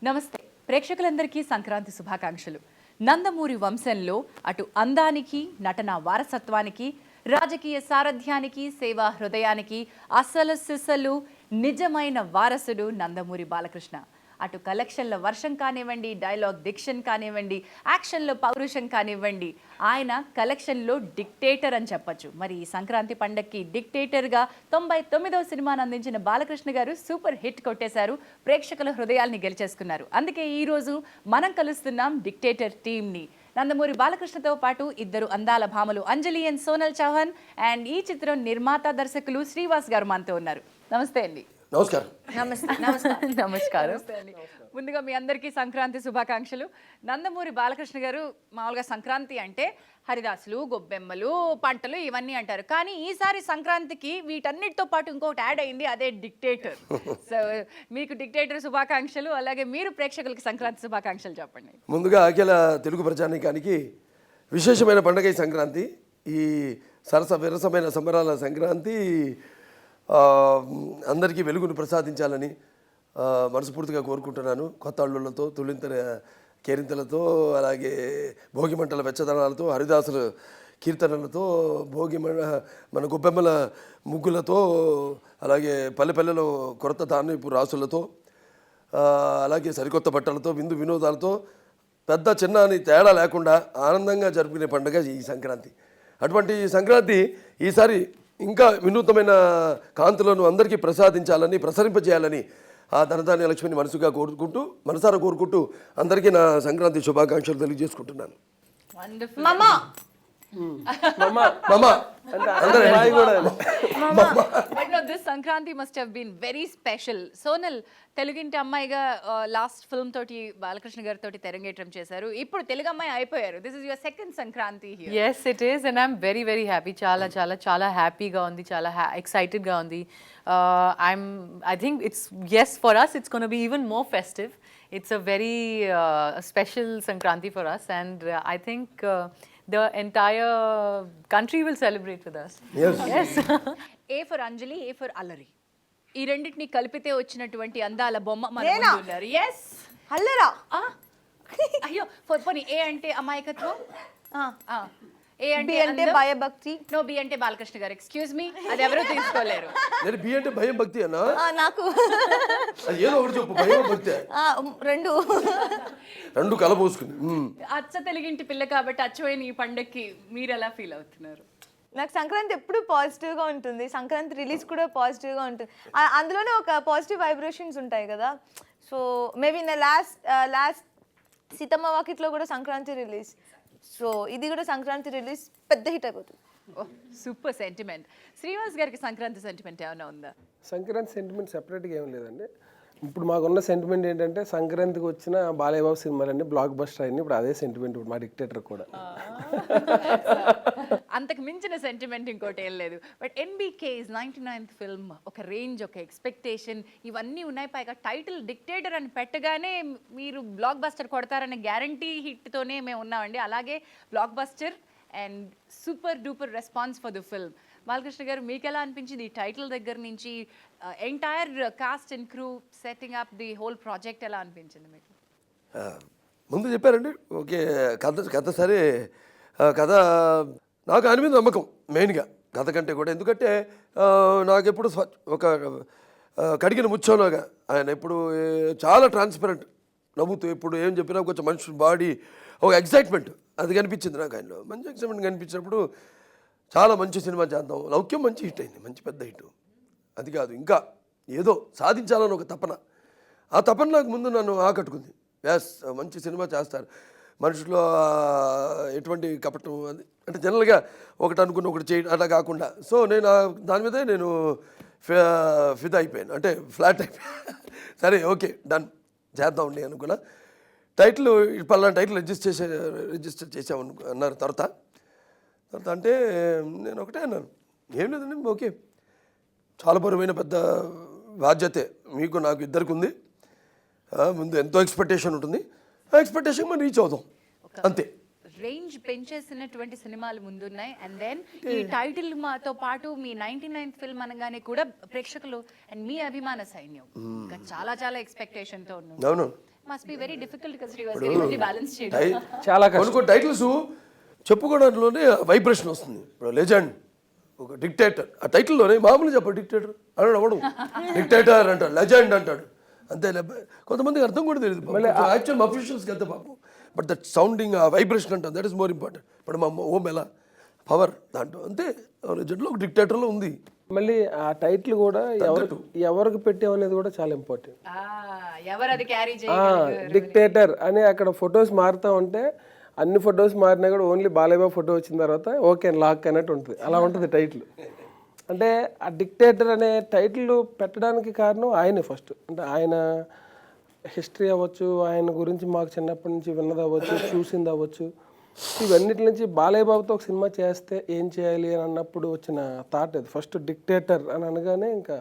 నమస్తే ప్రేక్షకులందరికీ సంక్రాంతి శుభాకాంక్షలు. నందమూరి వంశంలో అటు అందానికి, నటన వారసత్వానికి, రాజకీయ సారథ్యానికి, సేవా హృదయానికి అసలు సిసలు నిజమైన వారసుడు నందమూరి బాలకృష్ణ. అటు కలెక్షన్ల వర్షం కానివ్వండి, డైలాగ్ డిక్షన్ కానివ్వండి, యాక్షన్లో పౌరుషం కానివ్వండి, ఆయన కలెక్షన్లో డిక్టేటర్ అని చెప్పచ్చు. మరి ఈ సంక్రాంతి పండగకి డిక్టేటర్గా 99వ సినిమాను అందించిన బాలకృష్ణ గారు సూపర్ హిట్ కొట్టేశారు, ప్రేక్షకుల హృదయాల్ని గెలిచేసుకున్నారు. అందుకే ఈరోజు మనం కలుస్తున్నాం డిక్టేటర్ టీమ్ని. నందమూరి బాలకృష్ణతో పాటు ఇద్దరు అందాల భామలు అంజలి అండ్ సోనల్ చౌహాన్ అండ్ ఈ చిత్రం నిర్మాత దర్శకులు శ్రీవాస్ గారు మనతో ఉన్నారు. నమస్తే అండి. నమస్కారం. నమస్కారం. ముందుగా మీ అందరికీ సంక్రాంతి శుభాకాంక్షలు. నందమూరి బాలకృష్ణ గారు మామూలుగా సంక్రాంతి అంటే హరిదాసులు, గొబ్బెమ్మలు, పంటలు ఇవన్నీ అంటారు. కానీ ఈసారి సంక్రాంతికి వీటన్నిటితో పాటు ఇంకొకటి యాడ్ అయింది, అదే డిక్టేటర్. సో మీకు డిక్టేటర్ శుభాకాంక్షలు, అలాగే మీరు ప్రేక్షకులకి సంక్రాంతి శుభాకాంక్షలు చెప్పండి. ముందుగా అఖిల తెలుగు ప్రజానీకానికి విశేషమైన పండుగ ఈ సంక్రాంతి. ఈ విరసమైన సంబరాల సంక్రాంతి అందరికీ వెలుగును ప్రసాదించాలని మనస్ఫూర్తిగా కోరుకుంటున్నాను. కొత్త అల్లుళ్ళతో, తుళ్ళింతల కేరింతలతో, అలాగే భోగి మంటల వెచ్చదనాలతో, హరిదాసుల కీర్తనలతో, మన గొబ్బెమ్మల ముగ్గులతో, అలాగే పల్లెపల్లెలో కొత్త ధాన్యపు రాసులతో, అలాగే సరికొత్త బట్టలతో, విందు వినోదాలతో పెద్ద చిన్న అని తేడా లేకుండా ఆనందంగా జరుపుకునే పండుగ ఈ సంక్రాంతి. అటువంటి సంక్రాంతి ఈసారి ఇంకా వినూత్నమైన కాంతులను అందరికీ ప్రసాదించాలని, ప్రసరింపజేయాలని ఆ ధనధాన్య లక్ష్మిని మనసారా కోరుకుంటూ అందరికీ నా సంక్రాంతి శుభాకాంక్షలు తెలియజేసుకుంటున్నాను. This Sankranti must have been very special. Sonal, తెలుగింటి అమ్మాయిగా లాస్ట్ ఫిల్మ్ తోటి బాలకృష్ణ గారి తోటి తెరంగేట్రం చేశారు. ఇప్పుడు తెలుగు అమ్మాయి అయిపోయారు. This is your second Sankranti here. Yes, it is, and I'm very very happy. చాలా హ్యాపీగా ఉంది, చాలా ఎక్సైటెడ్ గా ఉంది. I think yes, for us it's going to be even more festive. It's a very special Sankranti for us, and I think the entire country will celebrate with us. Yes. A for Anjali, A for Allari. ఈ రెండింటిని కలిపితే వచ్చినటువంటి అందాల బొమ్మ మన ముందు ఉన్నారు. yes అల్లరా. అయ్యో పోనీ ఏ అంటే అమాయకత్వం, ఏ అంటే భయభక్తి, నో బి అంటే బాలకృష్ణ గారు. ఎక్స్క్యూజ్ మీ, అది ఎవరు తీసుకోలేరు. నేను బి అంటే భయం భక్తి అన్నా, నాకు ఏదో ఒకటి చెప్పు. భయం భక్తి రెండు కలపోసుకుని. అచ్చ తెలుగింటి పిల్ల కాబట్టి అచ్చమైన ఈ పండక్కి మీరు ఎలా ఫీల్ అవుతున్నారు? నాకు సంక్రాంతి ఎప్పుడు పాజిటివ్గా ఉంటుంది. సంక్రాంతి రిలీజ్ కూడా పాజిటివ్గా ఉంటుంది. అందులోనే ఒక పాజిటివ్ వైబ్రేషన్స్ ఉంటాయి కదా. So maybe in the last Seethamma Vakitlo కూడా సంక్రాంతి రిలీజ్. సో ఇది కూడా సంక్రాంతి రిలీజ్ పెద్ద హిట్ అయిపోతుంది. Super sentiment. శ్రీవాస్ గారికి సంక్రాంతి సెంటిమెంట్ ఏమైనా ఉందా? సంక్రాంతి సెంటిమెంట్ సెపరేట్గా ఏం లేదండి. ఇప్పుడు మాకున్న సెంటిమెంట్ ఏంటంటే సంక్రాంతికి వచ్చిన బాలయ్యబాబు సినిమాలన్నీ బ్లాక్ బస్టర్ అయింది. ఇప్పుడు అదే సెంటిమెంట్ ఇప్పుడు మా డిక్టేటర్ కూడా. అంతకు మించిన సెంటిమెంట్ ఇంకోటి ఏం లేదు. బట్ NBK's 99th ఫిల్మ్ ఒక రేంజ్, ఒక ఎక్స్పెక్టేషన్ ఇవన్నీ ఉన్నాయి. పైగా టైటిల్ డిక్టేటర్ అని పెట్టగానే మీరు బ్లాక్ బస్టర్ కొడతారనే గ్యారంటీ హిట్తోనే మేము ఉన్నామండి. అలాగే block buster and super duper response for the film. Balakrishna గారు, మీకు ఎలా అనిపించింది ఈ టైటిల్ దగ్గర నుంచి entire cost and crew setting up the whole project ఎలా అనిపించింది మీకు? ముందు చెప్పారండి. ఓకే, కథ సరే. కథ నాకు ఆయన మీద నమ్మకం మెయిన్గా, కథ కంటే కూడా. ఎందుకంటే నాకు ఎప్పుడు ఒక కడిగిన ముచ్చోలాగా ఆయన ఎప్పుడు చాలా ట్రాన్స్పరెంట్, నవ్వుతూ ఎప్పుడు ఏం చెప్పినా కొంచెం మనిషి బాడీ ఒక ఎగ్జైట్మెంట్ అది కనిపించింది నాకు ఆయనలో. మంచి ఎగ్జైట్మెంట్ కనిపించినప్పుడు చాలా మంచి సినిమా చేద్దాం. లౌక్యం మంచి హిట్ అయింది, మంచి పెద్ద హిట్. అది కాదు, ఇంకా ఏదో సాధించాలని ఒక తపన. ఆ తపన నాకు ముందు నన్ను ఆకట్టుకుంది. ఎస్, మంచి సినిమా చేస్తారు. మనుషులో ఎటువంటి కపటం అది అంటే జనరల్గా ఒకటి అనుకున్న ఒకటి చేయడం అలా కాకుండా. సో నేను దాని మీదే నేను ఫిదా అయిపోయాను, అంటే ఫ్లాట్ అయిపోయాను. సరే ఓకే డన్ చేద్దామండి అనుకున్నా. టైటిల్ పలానా టైటిల్ రిజిస్టర్ చేసాము అన్నారు. తర్వాత అంటే నేను ఒకటే అన్నాను, ఏం లేదండి ఓకే, చాలా బరువైన పెద్ద బాధ్యతే మీకు నాకు ఇద్దరికి ఉంది. ముందు ఎంతో ఎక్స్పెక్టేషన్ ఉంటుంది, ఆ ఎక్స్పెక్టేషన్ మనం రీచ్ అవుదాం అంతే. రేంజ్ పెంచేసినటువంటి సినిమాలు ముందున్నాయి. అండ్ దెన్ ఈ టైటిల్ మాతో పాటు మీ 99th ఫిల్మ్ అనగానే కూడా ప్రేక్షకులు అండ్ మీ అభిమాన సైన్యం ఇంకా చాలా చాలా ఎక్స్పెక్టేషన్ తో ఉన్నారు. అవును. మస్ట్ బి వెరీ డిఫికల్ట్ కదా శ్రీవాస్ గారు ఇవన్నీ బ్యాలెన్స్ చేయడం. చాలా కొన్ని టైటిల్స్ చెప్పుకోవడంలోనే వైబ్రేషన్ వస్తుంది. ఇప్పుడు లెజెండ్, ఒక డిక్టేటర్, ఆ టైటిల్లోనే మామూలు చెప్పాడు డిక్టేటర్ అన్నాడు అవడం, డిక్టేటర్ అంటాడు, లెజెండ్ అంటాడు, అంతే. కొంతమందికి అర్థం కూడా తెలియదు యాక్చువల్ అఫీషియల్స్కి అంతే పాపం. బట్ దట్ సౌండింగ్, ఆ వైబ్రేషన్ అంటాం, దట్ ఈస్ మోర్ ఇంపార్టెంట్. ఇప్పుడు మా ఓం ఎలా పవర్ దాంట్లో అంతే, లెజెండ్లో ఒక డిక్టేటర్లో ఉంది. మళ్ళీ ఆ టైటిల్ కూడా ఎవరికి పెట్టామనేది కూడా చాలా ఇంపార్టెంట్. ఎవరు అది క్యారీ డిక్టేటర్ అని అక్కడ ఫొటోస్ మారుతూ ఉంటే అన్ని ఫొటోస్ మారినా కూడా ఓన్లీ బాలయ్యబాబు ఫోటో వచ్చిన తర్వాత ఓకే లాక్ అన్నట్టు ఉంటుంది. అలా ఉంటుంది టైటిల్. అంటే ఆ డిక్టేటర్ అనే టైటిల్ పెట్టడానికి కారణం ఆయనే ఫస్ట్. అంటే ఆయన హిస్టరీ అవ్వచ్చు, ఆయన గురించి మాకు చిన్నప్పటి నుంచి విన్నది అవ్వచ్చు, చూసింది అవ్వచ్చు, ఇవన్నిటి నుంచి బాలయ్య బాబుతో ఒక సినిమా చేస్తే ఏం చేయాలి అని అన్నప్పుడు వచ్చిన థాట్ అది. ఫస్ట్ డిక్టేటర్ అని అనగానే ఇంకా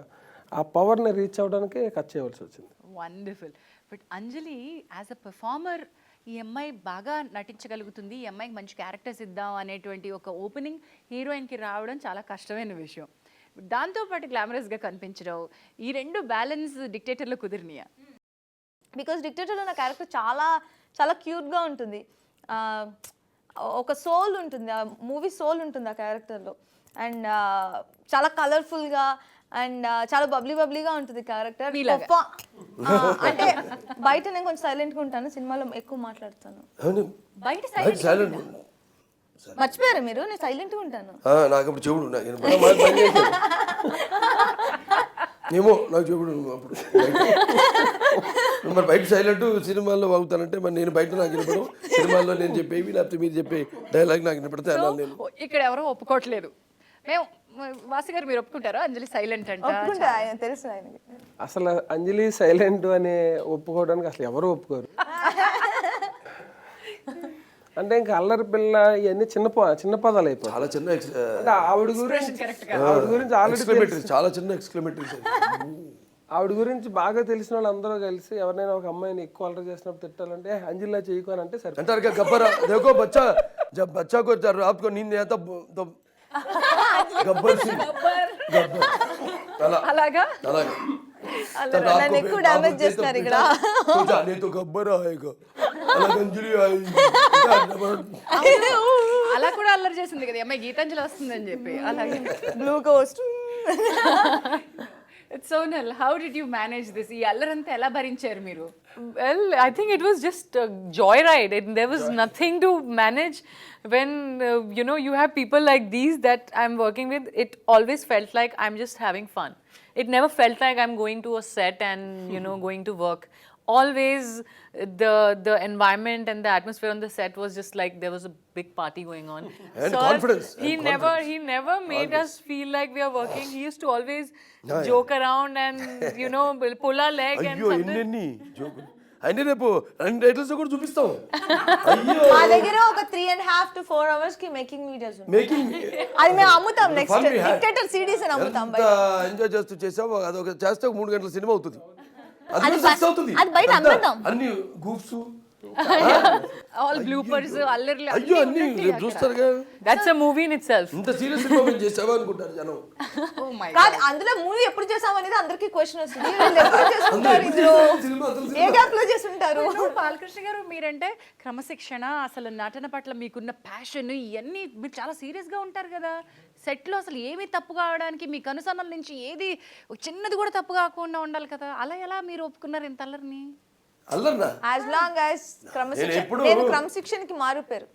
ఆ పవర్ని రీచ్ అవ్వడానికి కట్ చేయవలసి వచ్చింది. Wonderful. But Anjali as a performer ఈ అమ్మాయి బాగా నటించగలుగుతుంది, ఈ అమ్మాయికి మంచి క్యారెక్టర్స్ ఇద్దాం అనేటువంటి ఒక ఓపెనింగ్ హీరోయిన్కి రావడం చాలా కష్టమైన విషయం. దాంతోపాటు గ్లామరస్గా కనిపించడం, ఈ రెండు బ్యాలెన్స్ డిక్టేటర్లో కుదిరినాయా? బికాస్ డిక్టేటర్లో నా క్యారెక్టర్ చాలా చాలా క్యూట్గా ఉంటుంది. ఒక సోల్ ఉంటుంది, ఆ మూవీ సోల్ ఉంటుంది ఆ క్యారెక్టర్లో. అండ్ చాలా కలర్ఫుల్గా అండ్ చాలా బబ్లీగా ఉంటుంది క్యారెక్టర్. అంటే బయట నేను కొంచెం సైలెంట్గా ఉంటాను, సినిమాలో ఎక్కువ మాట్లాడుతాను. బయట సైలెంట్ మర్చిపోయారు మీరు? నేను సైలెంట్గా ఉంటాను. నాకు అప్పుడు చెవుడు ఏమో నాకు చెవుడు అప్పుడు. మరి బయట సైలెంట్, సినిమాల్లో వాగుతానంటే మరి నేను బయట నాకు వినపడం, సినిమాల్లో నేను చెప్పేవి లేకపోతే మీరు చెప్పే డైలాగ్ నాకు వినపడితే అలా నేను. ఇక్కడ ఎవరో ఒప్పుకోవట్లేదు. మేము వాసు గారు మీరు ఒప్పుకుంటారా అంజలి సైలెంట్ అంటే? తెలుసు ఆయనకి. అసలు అంజలి సైలెంట్ అనే ఒప్పుకోవడానికి అసలు ఎవరు ఒప్పుకోరు. అంటే ఇంకా అల్లరి పిల్ల ఇవన్నీ చిన్న పదాలు అయిపోయి చాలా చిన్న అంటే ఆవిడ గురించి ఆల్రెడీ చాలా చిన్న ఎక్స్క్లమేటరీస్. ఆవిడ గురించి బాగా తెలిసిన వాళ్ళు అందరూ కలిసి ఎవరైనా ఒక అమ్మాయిని ఎక్కువ అల్లరి చేసినప్పుడు తిట్టాలంటే అంజలిలా చేయకు అని అంటే సరే అంటారు. గబ్బరా దేకో బచ్చా జబ్ బచ్చా కో రాత్కో నీంद आता तो गब्बर सिंह అలాగా నన్ను ఎక్కువ డ్యామేజ్ చేస్తున్నారు ఇక్కడ. नहीं तो गब्बर आएगा अलग अंजलि आएगी. అలా కూడా అల్లరి చేసింది కదా అమ్మాయి, గీతాంజలి వస్తుందని చెప్పి. అలాగే blue Coast. Sonal, how did you manage this? ఈ అల్లరంతా ఎలా భరించారు మీరు? Well, I think it was just a joyride. There was nothing to manage. When you have people like these that I'm working with, it always felt like I'm just having fun. It never felt like I'm going to a set and going to work. Always the environment and the atmosphere on the set was just like there was a big party going on. And confidence. He never made us feel like we are working. He used to always joke around and pull our leg and అయ్యో ఎన్ని జోకులు. అయినా రేపు 2 titles కూడా చూపిస్తాం. మా దగ్గర ఒక 3.5 to 4 hours కి మేకింగ్ వీడియోస్ ఉన్నాయి. మేకింగ్ అది మేము అమ్ముతాం. నెక్స్ట్ డిక్టేటర్ సిడీస్ అని అమ్ముతాం. ఎంజాయ్ చేస్తూ చేసావు, అదొక చేస్తే 3 గంటల సినిమా అవుతుంది. అది బయట అమ్ముతాం. అన్ని గూప్స్ ఆల్ బ్లూపర్స్ అల్లర్లు అయ్యో అన్ని రేపు చూస్తారుగా. that's a movie in itself. ఇంత సీరియస్ సినిమా మేము చేసావా అనుకుంటారు జనం. ఓ మై కాదు, అందులో మూవీ ఎప్పుడు చేసాం అనేది అందరికీ క్వశ్చన్ వస్తుంది. వీళ్ళు ఎప్పుడు చేస్తుంటారు, ఇందులో ఏ గ్యాప్ లో చేస్తుంటారు? బాలకృష్ణ గారు, మీరంటే క్రమశిక్షణ, అసలు నటన పట్ల మీకున్న ప్యాషన్, ఇవన్నీ మీరు చాలా సీరియస్గా ఉంటారు కదా. సెట్లో అసలు ఏమీ తప్పు కావడానికి మీ కనుసన్నల నుంచి ఏది చిన్నది కూడా తప్పు కాకుండా ఉండాలి కదా. అలా ఎలా మీరు ఒప్పుకున్నారు ఇంత అల్లరిని? అల్లర్నా? యాజ్ లాంగ్ యాజ్ క్రమశిక్షణ. నేను క్రమశిక్షణకి మారిపోయారు.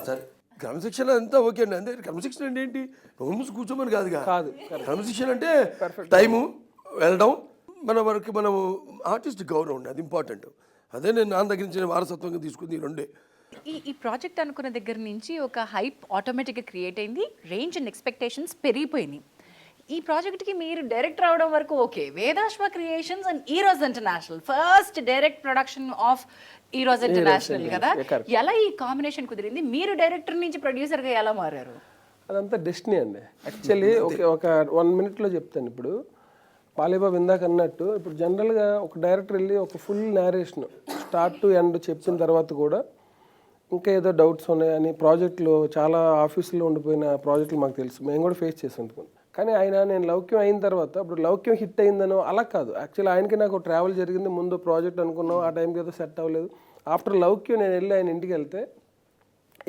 సరే క్రమశిక్షణ అంతా ఓకే అండి. అంతే క్రమశిక్షణ అంటే ఏంటి? మూసి కూర్చోమని కాదుగా. క్రమశిక్షణ అంటే టైము, వెళ్ళడం, మన వరకు మనం ఆర్టిస్ట్ గౌరవం ఉండే, అది ఇంపార్టెంట్. అదే నేను నా దగ్గర నుంచి వారసత్వంగా తీసుకుంది ఈ రెండే. ఈ ప్రాజెక్ట్ అనుకున్న దగ్గర నుంచి ఒక హైప్ ఆటోమేటిక్గా క్రియేట్ అయింది, రేంజ్ అండ్ ఎక్స్పెక్టేషన్స్ పెరిగిపోయినాయి. ఈ ప్రాజెక్ట్కి మీరు డైరెక్టర్ అవడం వరకు okay, Vedaswa creations and Eros international first direct production of Eros international కదా. ఎలా ఈ కాంబినేషన్ కుదిరింది? మీరు డైరెక్టర్ నుంచి ప్రొడ్యూసర్గా ఎలా మారారు? అదంతా డెస్టినీ అండి. యాక్చువల్లీ ఒక 1 minute చెప్తాను. ఇప్పుడు బాలయ్యబాబు ఇందాక అన్నట్టు, ఇప్పుడు జనరల్గా ఒక డైరెక్టర్ వెళ్ళి ఒక full narration start to end చెప్పిన తర్వాత కూడా ఇంకా ఏదో డౌట్స్ ఉన్నాయని ప్రాజెక్టులు చాలా ఆఫీసులో ఉండిపోయిన ప్రాజెక్టులు మాకు తెలుసు, మేము కూడా ఫేస్ చేసి ఉంటాం. కానీ ఆయన నేను లౌక్యం అయిన తర్వాత ఇప్పుడు లౌక్యం హిట్ అయిందనో అలా కాదు. యాక్చువల్లీ ఆయనకి నాకు ట్రావెల్ జరిగింది, ముందు ప్రాజెక్ట్ అనుకున్నాం, ఆ టైంకి ఏదో సెట్ అవ్వలేదు. ఆఫ్టర్ లౌక్యం నేను వెళ్ళి ఆయన ఇంటికి వెళ్తే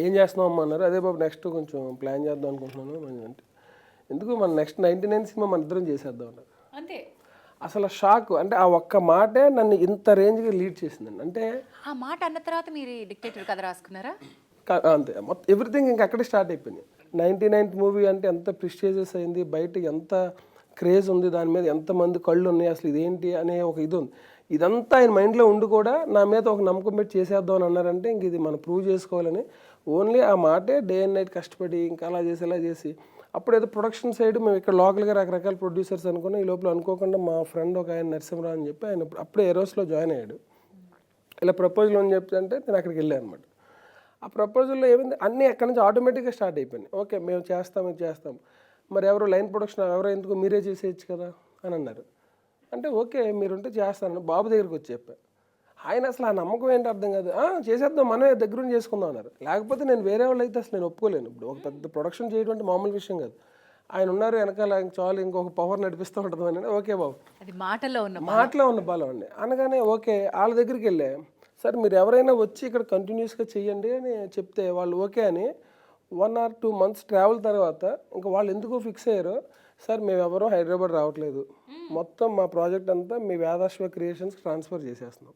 ఏం చేస్తున్నాం అమ్మ అన్నారు. అదే బాబు నెక్స్ట్ కొంచెం ప్లాన్ చేద్దాం అనుకుంటున్నాను అంటే, ఎందుకు మన నెక్స్ట్ 99 సినిమా మన ఇద్దరం చేసేద్దాం అన్నారు. అంతే. అసలు షాక్. అంటే ఆ ఒక్క మాటే నన్ను ఇంత రేంజ్గా లీడ్ చేసిందండి. అంటే ఆ మాట అన్న తర్వాత మీరు డిక్టేటర్ కథ రాసుకున్నారా? అంతే, మొత్తం ఎవ్రీథింగ్ ఇంకా అక్కడే స్టార్ట్ అయిపోయింది. 99th మూవీ అంటే ఎంత ప్రిస్టేజియస్ అయింది, బయట ఎంత క్రేజ్ ఉంది, దాని మీద ఎంతమంది కళ్ళు ఉన్నాయి, అసలు ఇదేంటి అనే ఒక ఇది ఉంది. ఇదంతా ఆయన మైండ్లో ఉండి కూడా నా మీద ఒక నమ్మకం పెట్టి చేసేద్దాం అని అన్నారంటే ఇంక ఇది మనం ప్రూవ్ చేసుకోవాలని ఓన్లీ ఆ మాటే డే అండ్ నైట్ కష్టపడి ఇంకా అలా చేసి ఇలా చేసి అప్పుడు ఏదో ప్రొడక్షన్ సైడ్ మేము ఇక్కడ లోకల్గా రకరకాల ప్రొడ్యూసర్స్ అనుకున్నాం. ఈ లోపల అనుకోకుండా మా ఫ్రెండ్ ఒక ఆయన నరసింహరావు అని చెప్పి ఆయన అప్పుడే ఎరోస్లో జాయిన్ అయ్యాడు. ఇలా ప్రపోజల్ అని చెప్తే అంటే నేను అక్కడికి వెళ్ళాను అనమాట. ఆ ప్రపోజల్లో ఏమైంది, అన్నీ ఎక్కడి నుంచి ఆటోమేటిక్గా స్టార్ట్ అయిపోయినాయి. ఓకే మేము చేస్తాం, ఇది చేస్తాం, మరి ఎవరు లైన్ ప్రొడక్షన్ ఎవరో ఎందుకు మీరే చేసేయచ్చు కదా అని అన్నారు. అంటే ఓకే మీరుంటే చేస్తాను బాబు దగ్గరికి వచ్చి చెప్పాను. ఆయన అసలు ఆ నమ్మకం ఏంటి అర్థం కాదు. చేసేద్దాం మనమే దగ్గర చేసుకుందాం అన్నారు. లేకపోతే నేను వేరే వాళ్ళు అయితే అసలు నేను ఒప్పుకోలేను. ఇప్పుడు ఒక పెద్ద ప్రొడక్షన్ చేయడం అంటే మామూలు విషయం కాదు. ఆయన ఉన్నారు వెనకాల, చాలు ఇంకొక పవర్ నడిపిస్తూ ఉంటుంది అని. ఓకే బాబు, అది మాటలో ఉన్న బలం అండి అనగానే ఓకే వాళ్ళ దగ్గరికి వెళ్ళే, సార్ మీరు ఎవరైనా వచ్చి ఇక్కడ కంటిన్యూస్గా చెయ్యండి అని చెప్తే వాళ్ళు ఓకే అని 1 or 2 months ట్రావెల్ తర్వాత ఇంకా వాళ్ళు ఎందుకో ఫిక్స్ అయ్యారో, సార్ మేము ఎవరో హైదరాబాద్ రావట్లేదు, మొత్తం మా ప్రాజెక్ట్ అంతా మీ వేదాశ్వ క్రియేషన్స్ ట్రాన్స్ఫర్ చేసేస్తున్నాం,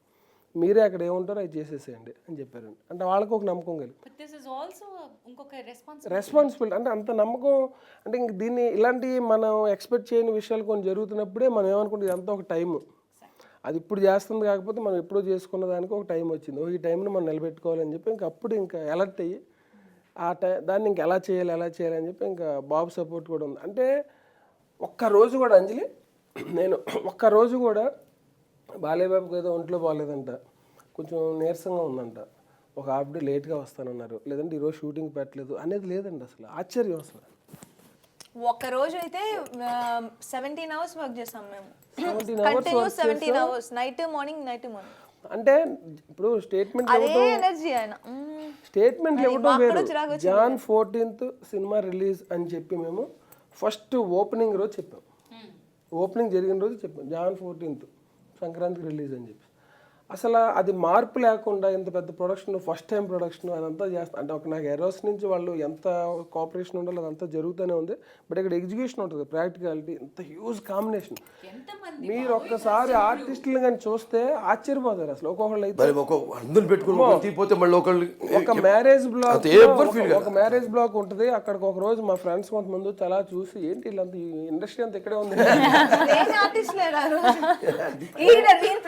మీరే అక్కడ ఏముంటారో అది చేసేసేయండి అని చెప్పారండి. అంటే వాళ్ళకి ఒక నమ్మకం కలిగి రెస్పాన్సిబిలిటీ అంటే అంత నమ్మకం. అంటే ఇంక దీన్ని ఇలాంటి మనం ఎక్స్పెక్ట్ చేయని విషయాలు కొన్ని జరుగుతున్నప్పుడే మనం ఏమనుకుంటే ఇదంతా ఒక టైము, అది ఇప్పుడు చేస్తుంది కాకపోతే మనం ఎప్పుడో చేసుకున్న దానికి ఒక టైం వచ్చింది, ఈ టైంని మనం నిలబెట్టుకోవాలని చెప్పి ఇంకా అప్పుడు ఇంకా అలర్ట్ అయ్యి ఆ దాన్ని ఇంకా ఎలా చేయాలి అని చెప్పి ఇంకా బాబు సపోర్ట్ కూడా ఉంది. అంటే ఒక్కరోజు కూడా అంజలి నేను ఒక్కరోజు కూడా బాలేబాబుకి ఏదో ఒంట్లో బాగాలేదంట, కొంచెం నీరసంగా ఉందంట, ఒక హాఫ్ డే లేట్గా వస్తానన్నారు, లేదంటే ఈరోజు షూటింగ్ పెట్టలేదు అనేది లేదండి. అసలు ఆశ్చర్యం. అసలు ఒక్కరోజు అయితే 17 hours వర్క్ చేసాం మేము, 17 hours నైట్ మార్నింగ్. అంటే ఇప్పుడు స్టేట్మెంట్ ఎనర్జీ ఆయన స్టేట్మెంట్ ఇవ్వడం వేరు. Jan 14th సినిమా రిలీజ్ అని చెప్పి మేము ఫస్ట్ ఓపెనింగ్ రోజు చెప్పాం, ఓపెనింగ్ జరిగిన రోజు చెప్పాం Jan 14th సంక్రాంతికి రిలీజ్ అని చెప్పి. అసలు అది మార్పు లేకుండా ఇంత పెద్ద ప్రొడక్షన్, ఫస్ట్ టైం ప్రొడక్షన్ అదంతా చేస్తా అంటే ఒక నాకు ఎరోస్ నుంచి వాళ్ళు ఎంత కోఆపరేషన్ ఉండాలో అదంతా జరుగుతూనే ఉంది. బట్ ఇక్కడ ఎగ్జిక్యూషన్ ఉంటుంది, ప్రాక్టికాలిటీ, ఇంత హ్యూజ్ కాంబినేషన్. మీరు ఒక్కసారి ఆర్టిస్టులు కానీ చూస్తే ఆశ్చర్యపోతారు అసలు. ఒక్కొక్కళ్ళు అయితే ఒక మ్యారేజ్ బ్లాక్ ఉంటుంది, అక్కడికి ఒక రోజు మా ఫ్రెండ్స్ కొంతమంది చాలా చూసి ఏంటి వీళ్ళంతా ఇండస్ట్రీ అంతా ఇక్కడే ఉంది.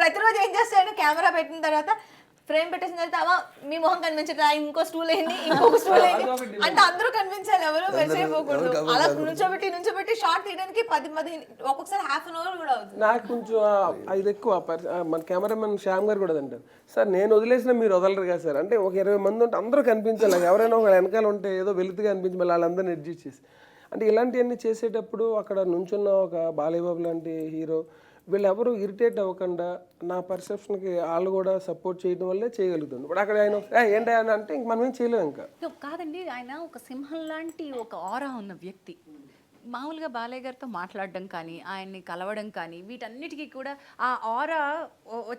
ప్రతిరోజు ఏం చేస్తాడు, కెమెరా పెట్టిన తర్వాత ఫ్రేమ్ పెట్టేసిన తర్వాత మీ మొహం కనిపించట్లా, ఇంకో స్టూల్ అయింది, ఇంకొక స్టూల్ అయింది అంటే అందరూ కనిపించాలి, ఎవరు మెసేజ్ అయిపోకూడదు. అలా నుంచోబెట్టి షార్ట్ తీయడానికి 10-15 ఒక్కొక్కసారి ½ an hour కూడా అవుతుంది. నాకు కొంచెం ఇది ఎక్కువ. మన కెమెరామెన్ శ్యామ్ గారు కూడా అంటారు, సార్ నేను వదిలేసినా మీరు వదలరు కదా సార్. అంటే ఒక 20 మంది ఉంటే అందరూ కనిపించాలి, ఎవరైనా ఒక వెనకాల ఉంటే ఏదో వెలుతుగా అనిపించి మళ్ళీ వాళ్ళందరినీ అడ్జస్ట్ చేసి. అంటే ఇలాంటివన్నీ చేసేటప్పుడు అక్కడ నుంచున్న ఒక బాలయ్యబాబు లాంటి హీరో వీళ్ళెవరూ ఇరిటేట్ అవ్వకుండా నా పర్సెప్షన్కి వాళ్ళు కూడా సపోర్ట్ చేయడం వల్లే చేయగలుగుతుంది. ఇప్పుడు అక్కడ ఆయన ఏంటి అని అంటే ఇంక మనం ఏం చేయలేము. ఇంకా కాదండి, ఆయన ఒక సింహం లాంటి ఒక ఆరా ఉన్న వ్యక్తి. మామూలుగా బాలయ్య గారితో మాట్లాడడం కానీ, ఆయన్ని కలవడం కానీ, వీటన్నిటికీ కూడా ఆ ఆరా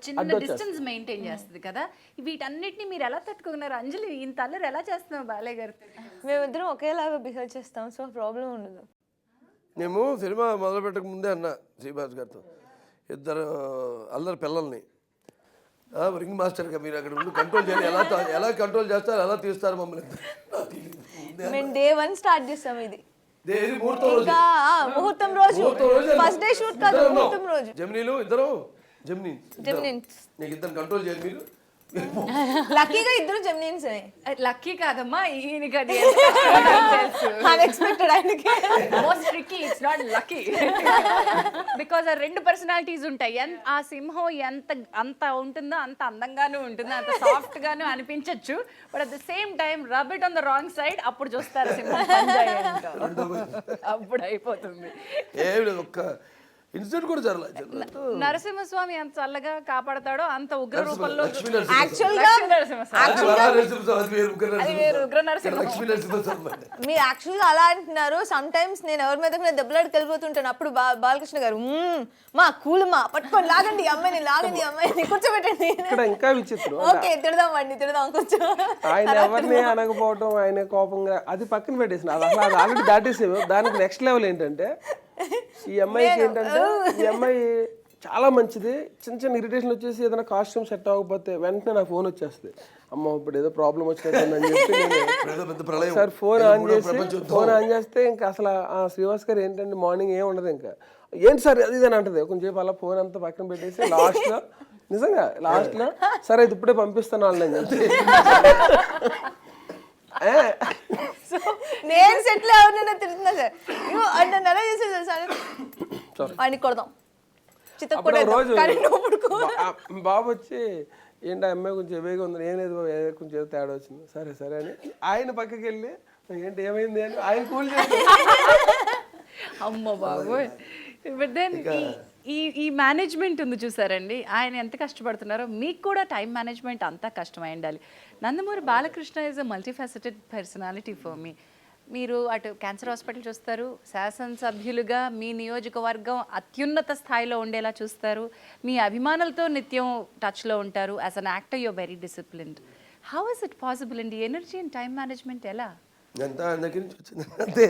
చిన్న డిస్టెన్స్ మెయింటైన్ చేస్తుంది కదా. వీటన్నిటిని మీరు ఎలా తట్టుకున్నారు? అంజలి ఇంత అల్లరి ఎలా చేస్తున్నావు బాలయ్య గారితో? మేమిద్దరం ఒకేలాగా బిహేవ్ చేస్తాం, సో ప్రాబ్లం ఉండదు. మేము సినిమా మొదలు పెట్టక ముందే అన్న శ్రీనివాస్ గారితో, ఇద్దరు అల్లరి పిల్లల్ని రింగ్ మాస్టర్గా మీరు అక్కడ ముందు కంట్రోల్ చేయాలి, ఎలా కంట్రోల్ చేస్తారు, ఎలా తీస్తారు మమ్మల్ని. మేము Day 1 స్టార్ట్ చేస్తాం. ఇది ముహూర్తం రోజు, ఫస్ట్ డే షూట్ కాదు, ముహూర్తం రోజు. జెమినీలు ఇద్దరు నీకు ఇద్దరు కంట్రోల్ చేయాలి మీరు. లక్కీగా ఇద్దరు జెమినిన్స్. లక్కీ కాదమ్మా, ఈయనకి అది అన్ఎక్స్పెక్టెడ్. ఆయనకి most tricky, it's not lucky. Because ఆ 2 పర్సనాలిటీస్ ఉంటాయి. ఆ సింహం అంత ఉంటుందో అంత అందంగానూ ఉంటుంది, అంత సాఫ్ట్ గాను అనిపించవచ్చు. But at the same time rub it on the wrong side, అప్పుడు చూస్తారు సింహం అప్పుడు అయిపోతుంది. ఒక్క ఇన్సిడెంట్ కూడా జరగలేదు. నరసింహస్వామి ఎంత చల్లగా కాపాడతాడో అంత ఉగ్ర రూపంలో లక్ష్మీ నరసింహ యాక్చువల్గా లక్ష్మీ నరసింహస్వామి. అది వేరు, ఉగ్ర అది వేరు, ఉగ్ర ఇక్కడ నరసింహ. లక్ష్మీ నరసింహస్వామి అంటే. మీరు యాక్చువల్గా అలా అంటున్నారు. సమ్ టైమ్స్ నేను ఎవరి మీద దెబ్బలాడికి వెళ్ళిపోతుంటాను. అప్పుడు బాలకృష్ణ గారు మా కూలమా పట్టుకొని లాగండి ఈ అమ్మాయిని కూర్చోబెట్టండి. ఇక్కడ ఇంకా విచిత్రం, ఓకే తిడదాం కొంచెం. ఆయన ఎవరిని అనకపోవటం, ఆయన కోపంగా అది పక్కన పెట్టేసిన అది అసలు అది ఆల్రెడీ దాటేసేవి. దానికి నెక్స్ట్ లెవెల్ ఏంటంటే ఈ అమ్మాయికి ఏంటంటే ఈ అమ్మాయి చాలా మంచిది. చిన్న ఇరిటేషన్ వచ్చేసి ఏదైనా కాస్ట్యూమ్ సెట్ అవ్వకపోతే వెంటనే నాకు ఫోన్ వచ్చేస్తుంది, అమ్మ ఇప్పుడు ఏదో ప్రాబ్లం వచ్చినట్టుందని చెప్పి ఏదో పెద్ద ప్రళయం. సార్ ఫోన్ ఆన్ చేస్తే ఇంకా అసలు శ్రీవాస్ గారు ఏంటంటే మార్నింగ్ ఏం ఉండదు, ఇంకా ఏంటి సార్ అది ఇదని అంటది. కొంచెంసేపు అలా ఫోన్ అంతా పక్కన పెట్టేసి లాస్ట్లో నిజంగా లాస్ట్లో సరే ఇది ఇప్పుడే పంపిస్తాను వాళ్ళని చెప్పి నేను సెటిల్ ఎవరినైనా తిడుతున్నా సార్ అంటే నెల చేసేది సార్ ఆయన కొడదాం అప్పుడు ఒక రోజు బాబు వచ్చి ఏంటి ఆ అమ్మాయి కొంచెం హెవీగా ఉంది, ఏం లేదు బాబు కొంచెం ఏదో తేడా వచ్చింది, సరే సరే అని ఆయన పక్కకి వెళ్ళి ఏంటి ఏమైంది అని ఆయన కూల్ చేసి అమ్మ బాబోయ్. బట్ దెన్ ఈ మేనేజ్మెంట్ ఉంది చూసారండి, ఆయన ఎంత కష్టపడుతున్నారో మీకు కూడా టైం మేనేజ్మెంట్ అంతా కష్టమై ఉండాలి. Nandamuri Balakrishna is a multifaceted personality for me. మీరు అటు క్యాన్సర్ హాస్పిటల్ చూస్తారు, శాసనసభ్యులుగా మీ నియోజకవర్గం అత్యున్నత స్థాయిలో ఉండేలా చూస్తారు, మీ అభిమానులతో నిత్యం టచ్లో ఉంటారు. As an actor you're very disciplined. How is it possible అండి? ఎనర్జీ అండ్ టైం మేనేజ్మెంట్ ఎలా? అంతా ఆయన దగ్గర నుంచి వచ్చింది అంతే.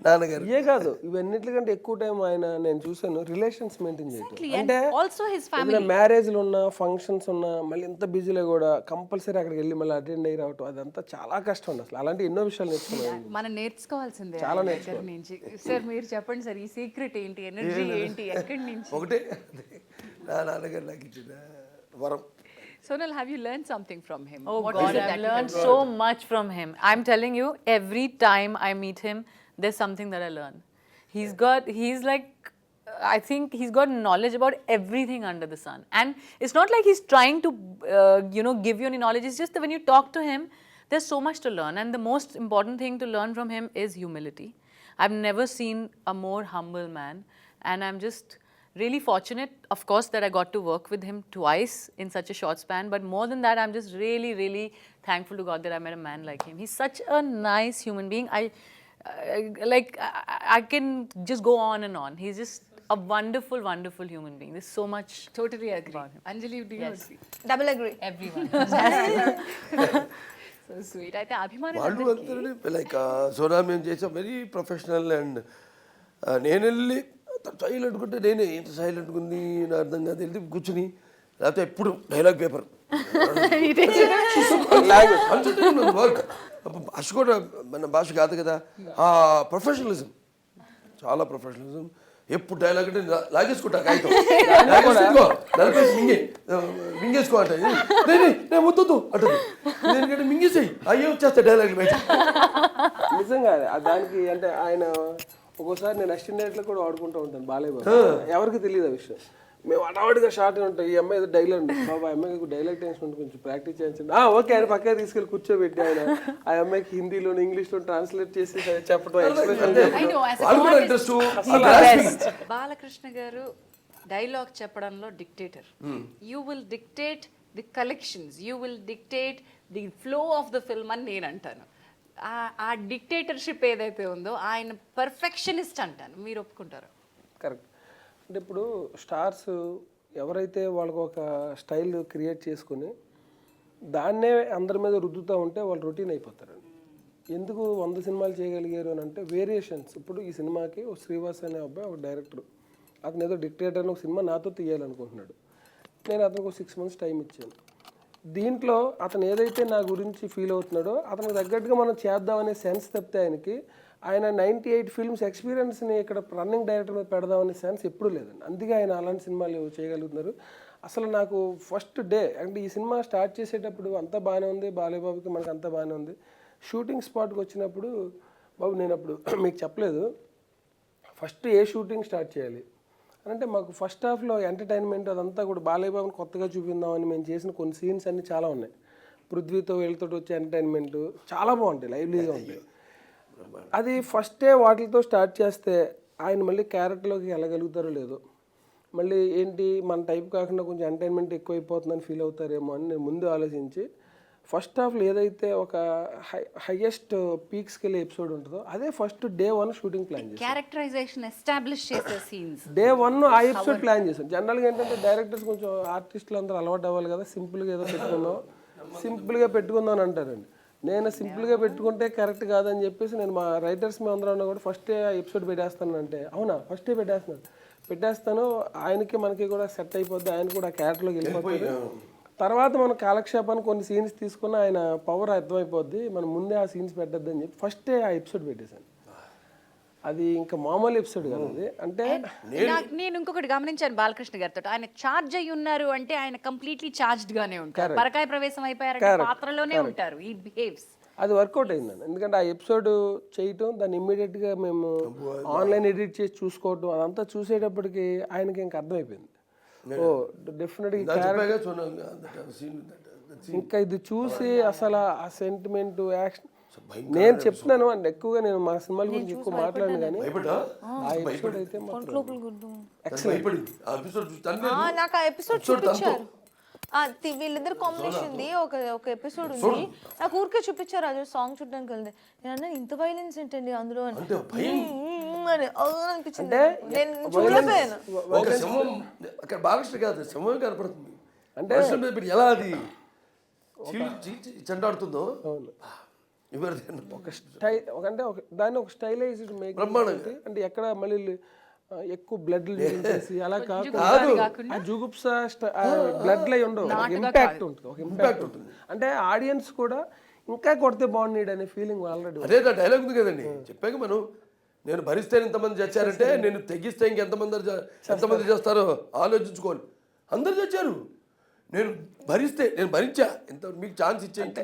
నాన్నగారు ఏ కాదు ఇవన్నిటికంటే ఎక్కువ టైం ఆయన నేను చూసాను రిలేషన్స్ మెయింటైన్ చేయటం. అంటే ఆల్సో హిస్ ఫ్యామిలీ మ్యారేజ్లు ఉన్నా ఫంక్షన్స్ ఉన్నా మళ్ళీ ఎంత బిజీలో కూడా కంపల్సరీ అక్కడికి వెళ్ళి మళ్ళీ అటెండ్ అయ్యి రావటం అదంతా చాలా కష్టం అండి. అసలు అలాంటి ఎన్నో విషయాలు నేర్చుకున్నాను. మనం నేర్చుకోవాల్సిందే చాలా దగ్గర నుంచి. సార్ మీరు చెప్పండి సార్, ఈ సీక్రెట్ ఏంటి, ఎనర్జీ ఏంటి, ఎక్కడి నుంచి? ఒకటే నా నాన్నగారు నాకు ఇచ్చిన వరం. Sonal, have you learned something from him? Oh What God, is it that I've you learned have so much from him. I'm telling you, every time I meet him, there's something that I learn. He's like, I think he's got knowledge about everything under the sun. And it's not like he's trying to, give you any knowledge. It's just that when you talk to him, there's so much to learn. And the most important thing to learn from him is humility. I've never seen a more humble man. And I'm just really fortunate, of course, that I got to work with him twice in such a short span. But more than that, I'm just really, really thankful to God that I met a man like him. He's such a nice human being. I can just go on and on. He's just a wonderful, wonderful human being. There's so much. totally agree. Anjali, do you agree? Double agree. Everyone. So sweet. అయితే అభిమానులు వాళ్ళు అంతే like Sona మేము చేసాం very professional. And నేను వెళ్ళి silent ఉంటే నేనే ఎంత సైలెంట్గా ఉంది నా అర్థం కాదు వెళ్ళి కూర్చుని లేకపోతే ఎప్పుడు డైలాగ్ పేపర్ వర్క్ భాష కూడా మన భాష కాదు కదా. ఆ ప్రొఫెషనలిజం చాలా ప్రొఫెషనలిజం. ఎప్పుడు డైలాగ్ అంటే లాగేసుకుంటా కాగితం మింగేసుకో అంటే నేను ముద్దు అంటుంది. ఎందుకంటే మింగేసాయి అయ్యో వచ్చేస్తా డైలాగ్ బయట. నిజంగా దానికి అంటే ఆయన ఒక్కోసారి నేను అసిస్టెంట్ డైరెక్టర్ కూడా వాడుకుంటూ ఉంటాను బాలయ్య బాబు. ఎవరికి తెలియదు ఆ విషయం. మేము అడవాడిగా షార్ట్ ఉంటాయి. ఈ అమ్మాయి ఏదో డైలాగ్ బాబా అమ్మాయికి డైలాగ్ టెన్షన్ ఉంటుంది కొంచెం ప్రాక్టీస్ చేయించండి. ఓకే ఆయన పక్కన తీసుకెళ్ళి కూర్చోబెట్టి ఆయన ఆ అమ్మాయికి హిందీలో ఇంగ్లీష్లో ట్రాన్స్లేట్ చేసి చెప్పడం ఎక్స్ప్రెషన్ బాలకృష్ణ గారు డైలాగ్ చెప్పడంలో dictator. You will dictate the collections, you will dictate the flow of the film అని నేను అంటాను. ఆ డిక్టేటర్షిప్ ఏదైతే ఉందో ఆయన పర్ఫెక్షనిస్ట్ అంటాను. మీరు ఒప్పుకుంటారు? కరెక్ట్. అంటే ఇప్పుడు స్టార్స్ ఎవరైతే వాళ్ళకు ఒక స్టైల్ క్రియేట్ చేసుకుని దాన్నే అందరి మీద రుద్దుతూ ఉంటే వాళ్ళు రొటీన్ అయిపోతారండి. ఎందుకు 100 సినిమాలు చేయగలిగారు అని అంటే వేరియేషన్స్. ఇప్పుడు ఈ సినిమాకి ఒక శ్రీవాస్ అనే అబ్బాయి ఒక డైరెక్టర్, అతను ఏదో డిక్టేటర్ అని ఒక సినిమా నాతో తీయాలనుకుంటున్నాడు. నేను అతనికి ఒక 6 months టైం ఇచ్చాను. దీంట్లో అతను ఏదైతే నా గురించి ఫీల్ అవుతున్నాడో అతనికి తగ్గట్టుగా మనం చేద్దామనే సెన్స్ తప్పితే ఆయన 98 ఫిల్మ్స్ ఎక్స్పీరియన్స్ని ఇక్కడ రన్నింగ్ డైరెక్టర్ మీద పెడదామనే సెన్స్ ఎప్పుడూ లేదండి. అందుకే ఆయన అలాంటి సినిమాలు చేయగలుగుతున్నారు. అసలు నాకు ఫస్ట్ డే అంటే ఈ సినిమా స్టార్ట్ చేసేటప్పుడు అంతా బాగానే ఉంది, బాలయ్య బాబుకి మనకు అంతా బాగానే ఉంది. షూటింగ్ స్పాట్కి వచ్చినప్పుడు బాబు నేను అప్పుడు మీకు చెప్పలేదు ఫస్ట్ ఏ షూటింగ్ స్టార్ట్ చేయాలి అంటే మాకు ఫస్ట్ హాఫ్లో ఎంటర్టైన్మెంట్ అదంతా కూడా బాలయ్య బాబుని కొత్తగా చూపిందామని మేము చేసిన కొన్ని సీన్స్ అన్నీ చాలా ఉన్నాయి. పృథ్వీతో వీళ్ళతో వచ్చే ఎంటర్టైన్మెంట్ చాలా బాగుంటాయి, లైవ్లీగా ఉంటాయి. అది ఫస్టే వాటితో స్టార్ట్ చేస్తే ఆయన మళ్ళీ క్యారెక్టర్లోకి వెళ్ళగలుగుతారో లేదో. మళ్ళీ ఏంటి మన టైప్ కాకుండా కొంచెం ఎంటర్టైన్మెంట్ ఎక్కువైపోతుందని ఫీల్ అవుతారేమో అని నేను ముందు ఆలోచించి ఫస్ట్ హాఫ్లో ఏదైతే ఒక హైయెస్ట్ పీక్స్కి వెళ్ళే ఎపిసోడ్ ఉంటుందో అదే ఫస్ట్ డే 1 షూటింగ్ ప్లాన్ చేశాను. క్యారెక్టరైజేషన్ ఎస్టాబ్లిష్ చేసే సీన్స్ డే 1 ఆ ఎపిసోడ్ ప్లాన్ చేశాను. జనరల్గా ఏంటంటే డైరెక్టర్స్ కొంచెం ఆర్టిస్టులు అందరూ అలవాటు అవ్వాలి కదా, సింపుల్గా ఏదో పెట్టుకుందాం అని అంటారండి. నేను సింపుల్గా పెట్టుకుంటే కరెక్ట్ కాదని చెప్పేసి నేను మా రైటర్స్ మేము అందరూ కూడా ఫస్టే ఆ ఎపిసోడ్ పెట్టేస్తాను అంటే అవునా ఫస్టే పెట్టేస్తాను ఆయనకి మనకి కూడా సెట్ అయిపోద్ది, ఆయన కూడా ఆ క్యారెక్టర్లోకి వెళ్ళిపోతుంది. తర్వాత మనం కాలక్షేపాన్ని కొన్ని సీన్స్ తీసుకుని ఆయన పవర్ అర్థమైపోద్ది, మనం ముందే ఆ సీన్స్ పెట్టద్దు అని చెప్పి ఫస్టే ఆ ఎపిసోడ్ పెట్టేశాను. అది ఇంకా మామూలు ఎపిసోడ్ కాదు అది. అంటే నేను ఇంకొకటి గమనించాను బాలకృష్ణ గారితో, ఆయన చార్జ్ అయి ఉన్నారు అంటే ఆయన కంప్లీట్లీ చార్జ్డ్ గానే ఉంటారు. పరకాయ ప్రవేశం అయిపోయారంటే పాత్రలోనే ఉంటారు. ఈ బిహేవ్స్ అది వర్కౌట్ అయిందండి. ఎందుకంటే ఆ ఎపిసోడ్ చేయటం దాన్ని ఇమ్మీడియట్గా మేము ఆన్లైన్ ఎడిట్ చేసి చూసుకోవటం అదంతా చూసేటప్పటికి ఆయనకి ఇంకా అర్థమైపోయింది. ఓ డెఫినెట్గా ఇంకా ఇది చూసి అసలు ఆ సెంటిమెంట్ యాక్షన్ నేను చెప్తున్నాను అండి. ఎక్కువగా నేను మా సినిమాల గురించి ఎక్కువ మాట్లాడను కానీ ఆ ఎపిసోడ్ అయితే నాకు ఆ ఎపిసోడ్ చూపించారు. వీళ్ళిద్దరు కాంబినేషన్ ఉంది ఒక ఎపిసోడ్ ఉంది, నాకు ఊరికే చూపించారు. అది సాంగ్ చూడడానికి వెళ్తే నేను అన్నా ఇంత వైలెన్స్ ఏంటండి అందులో అనిపించింది. నేను చూడలేకపోయాను. అక్కడ బాలకృష్ణ కాదు సింహం కనపడుతుంది అంటే ఎలా అది చెండాడుతుందో ఒక స్టైల్ అంటే దాన్ని ఒక స్టైలైజ్డ్ మేక్ అంటే ఎక్కడ మళ్ళీ ఎక్కువ బ్లడ్ చేసి అలా కాకుండా ఆ జుగుప్స బ్లడ్ లై ఉండవు, ఇంపాక్ట్ ఉంటుంది. అంటే ఆడియన్స్ కూడా ఇంకా కొడితే బాగుండేది అనే ఫీలింగ్ ఆల్రెడీ. అదే డైలాగ్ ఉంది కదండి, చెప్పాక మనం నేను భరిస్తే ఇంతమంది చచ్చారంటే నేను తెగిస్తే ఎంతమంది చేస్తారో ఆలోచించుకోవాలి. అందరు చచ్చారు, నేను భరించా, ఇంత మీకు ఛాన్స్ ఇచ్చా, ఇంత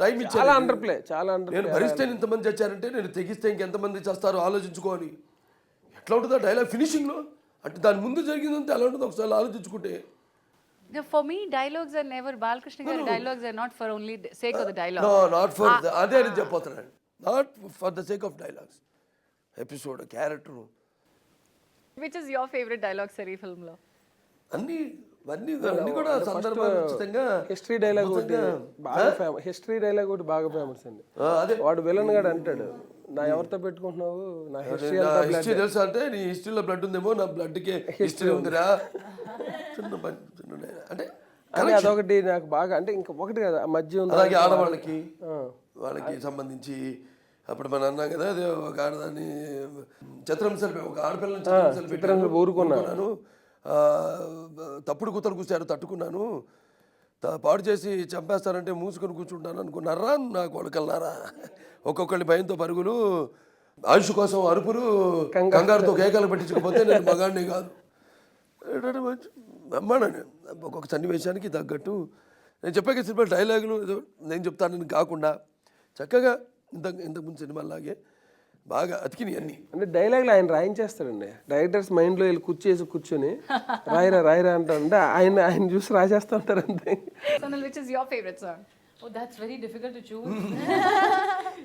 టైం ఇచ్చా. చాలా అండర్ ప్లే. నేను భరిస్తే ఇంతమంది చచ్చారంటే నేను తెగిస్తే ఇంకెంతమంది చేస్తారో ఆలోచించుకోవాలి. ఎట్లా ఉంటుందా డైలాగ్ ఫినిషింగ్లో, అంటే దాని ముందు జరిగిందంటే ఎలా ఉంటుందో ఒకసారి ఆలోచించుకుంటే. For me, dialogues are never Balakrishna Gari dialogues are not for only sake of the dialogue. No, not for అదే నేను చెప్పొస్తున్నాను. Not for the sake of dialogues. Episode character. Which is your favorite dialogue sir ఈ film లో? అన్నీ కూడా సందర్భంగా history dialogue ఒకటి బాగా famous అండి. అదే వాడు విలన్ గాడు అంటాడు, నా ఎవరితో పెట్టుకుంటున్నావు, నా హిస్టరీ తెలుసా అంటే నీ హిస్టరీలో బ్లడ్ ఉందేమో, నా బ్లడ్కి హిస్టరీ ఉందిరా. అంటే అదొకటి నాకు బాగా, అంటే ఇంకా ఒకటి కదా మధ్య ఉంది. అలాగే ఆడవాళ్ళకి వాళ్ళకి సంబంధించి అప్పుడు మనం అన్నాం కదా, అదే ఒక ఆడదాన్ని చిత్రంశల్పి, ఒక ఆడపిల్లని చిత్రంశల్పి ఊరుకున్నాను, తప్పుడు కుతలు కూర్చారు తట్టుకున్నాను, పాడు చేసి చంపేస్తారంటే మూసుకొని కూర్చుంటాను అనుకున్నారా నా కొడుకల్లారా. ఒక్కొక్కళ్ళ భయంతో పరుగులు, ఆయుష్ కోసం అరుపులు, కంగారుతో కేకలు పెట్టించకపోతే నేను మగాడిని కాదు. అమ్మాడని ఒక్కొక్క సన్నివేశానికి తగ్గట్టు నేను చెప్పాక సినిమా డైలాగులు నేను చెప్తానని కాకుండా చక్కగా ఇంతకుముందు సినిమాలాగే బాగా అతికినాయి అన్ని. అంటే డైలాగ్లు ఆయన రాయించేస్తాడండి. డైరెక్టర్స్ మైండ్లో వెళ్ళి కూర్చొని రాయిరా అంటాడు, ఆయన చూసి రాసేస్తూ ఉంటారు అంతే. Sonal, which is your favorite song? Oh, that's very difficult to choose.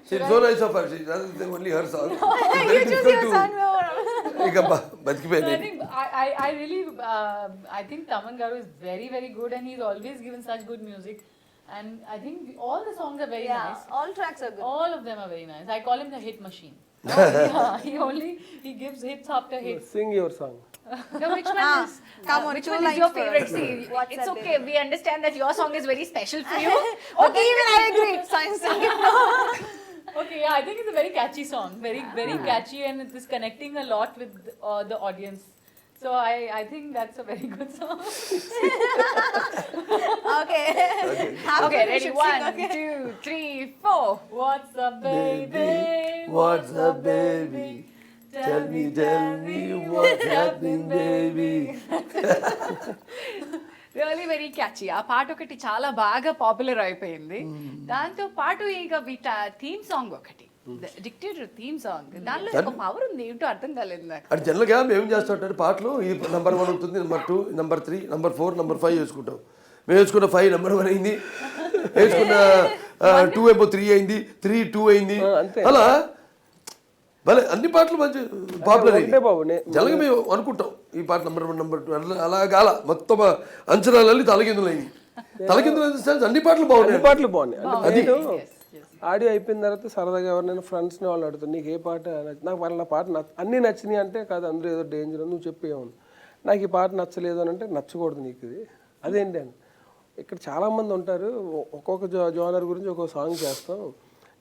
She's so nice of her. That's only her song. You choose your song. I think I really I think Taman Garu is very very good and he's always given such good music. And I think all the songs are very nice. All tracks are good. All of them are very nice. I call him the hit machine. He gives hits after hits. Sing your song. No, which one is? Come on, which one is your favorite? See, it's okay. We understand that your song is very special for you. Okay, even I agree. Science singing. Okay, yeah, I think it's a very catchy song. Very very catchy and it is connecting a lot with the audience. So I think that's a very good song. Okay. Okay, ready? 1, 2, 3, 4. What's up, baby? What's up, baby? Tell me what's happening, baby. Really very catchy. ఆ పాట ఒకటి చాలా బాగా popular అయిపోయింది. దాంతో పాటు ఇక theme song ఒకటి, డిక్టేటర్ థీమ్ సాంగ్, దానిలో ఒక పవర్ ఉంది, ఏంటో అర్థం కాలేదు నాకు. అంటే జనరల్గా మేము ఏం చేస్తాం పాటలు ఇది నెంబర్ 1 అవుతుంది, నెంబర్ 2, నెంబర్ 3, నెంబర్ 4, నెంబర్ 5 వేసుకుంటాం. మేము వేసుకున్న 5 నెంబర్ 1 అయింది, వేసుకున్న 2 ఏమో 3 అయింది, 3 2 అయింది. అలా భలే అన్ని పాటలు మంచి పాపులర్ ఒకటే బాబు, జనగా మేము అనుకుంటాం ఈ పాట నెంబర్ 1 నెంబర్ 2 అలా కాల మొత్తం అంచనాలన్నీ తలకిందులైంది. తలకిందులు అన్ని పాటలు బాగున్నాయి. అన్ని పాటలు బాగున్నాయి. అంటే నేను ఆడియో అయిపోయిన తర్వాత సరదాగా ఎవరినైనా ఫ్రెండ్స్ని వాళ్ళు అడుగుతాను, నీకు ఏ పాట నాకు వాళ్ళ పాట అన్నీ నచ్చినాయి అంటే కాదు, అందరూ ఏదో డేంజర్ నువ్వు చెప్పేవాను, నాకు ఈ పాట నచ్చలేదు అని అంటే నచ్చకూడదు నీకు ఇది అదేంటి అని. ఇక్కడ చాలామంది ఉంటారు, ఒక్కొక్క జోనర్ గురించి ఒక్కొక్క సాంగ్ చేస్తాం,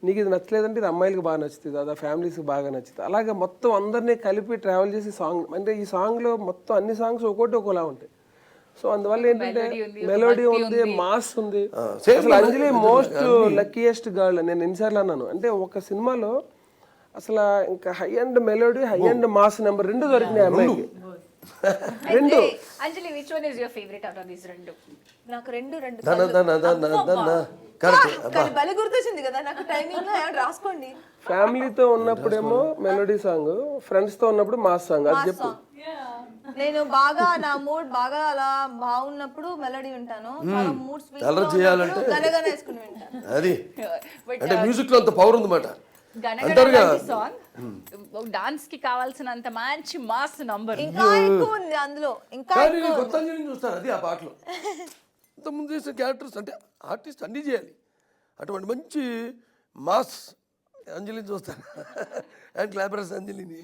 నీకు ఇది నచ్చలేదంటే ఇది అమ్మాయిలకి బాగా నచ్చుతుంది, అదా ఫ్యామిలీస్కి బాగా నచ్చుతుంది, అలాగే మొత్తం అందరినీ కలిపి ట్రావెల్ చేసి సాంగ్. అంటే ఈ సాంగ్లో మొత్తం అన్ని సాంగ్స్ ఒక్కోటి ఒక్కోలా ఉంటాయి. సో అందువల్ల ఏంటంటే మెలోడీ ఉంది, మాస్ ఉంది. అసలు అంజలి మోస్ట్ లక్కీయెస్ట్ గర్ల్ నేను ఎన్నిసార్లు అన్నాను అంటే, ఒక సినిమాలో అసలు ఇంకా high and melody, high and mass number 2 దొరికినాయి అమ్మాయికి. 2. అంజలి, which one is your favorite out of these రెండు? నాకు రెండు కరెక్ట్. కానీ బలి గుర్తొచ్చింది కదా నాకు టైమింగ్ లో ఏమైనా రాసుకోండి. ఫ్యామిలీతో ఉన్నప్పుడేమో మెలోడీ సాంగ్, ఫ్రెండ్స్ తో ఉన్నప్పుడు మాస్ సాంగ్. అది చెప్పు. నేను బాగా నా మూడ్ బాగా అలా బాగున్నప్పుడు మెలోడీ వింటాను, చాలా మూడ్ కలర్ చేయాలంటే గనగన వేసుకుని వింటాను. అది అంటే మ్యూజిక్ లో అంత పవర్ ఉంది మాట. సాంగ్ డాన్స్ కి కావాల్సినంత మంచి మాస్ నంబర్ ఇంకా ఎక్కువ ఉంది అందులో. ఇంకా కానీ నేను కొత్త అంజలిని చూస్తాను అది ఆ పాటలో. ఇంతకుముందు చేసిన క్యారెక్టర్స్ అంటే ఆర్టిస్ట్ అన్నీ చేయాలి, అటువంటి మంచి మాస్ అంజలిని చూస్తాను. అండ్ క్లాపరస్ అంజలిని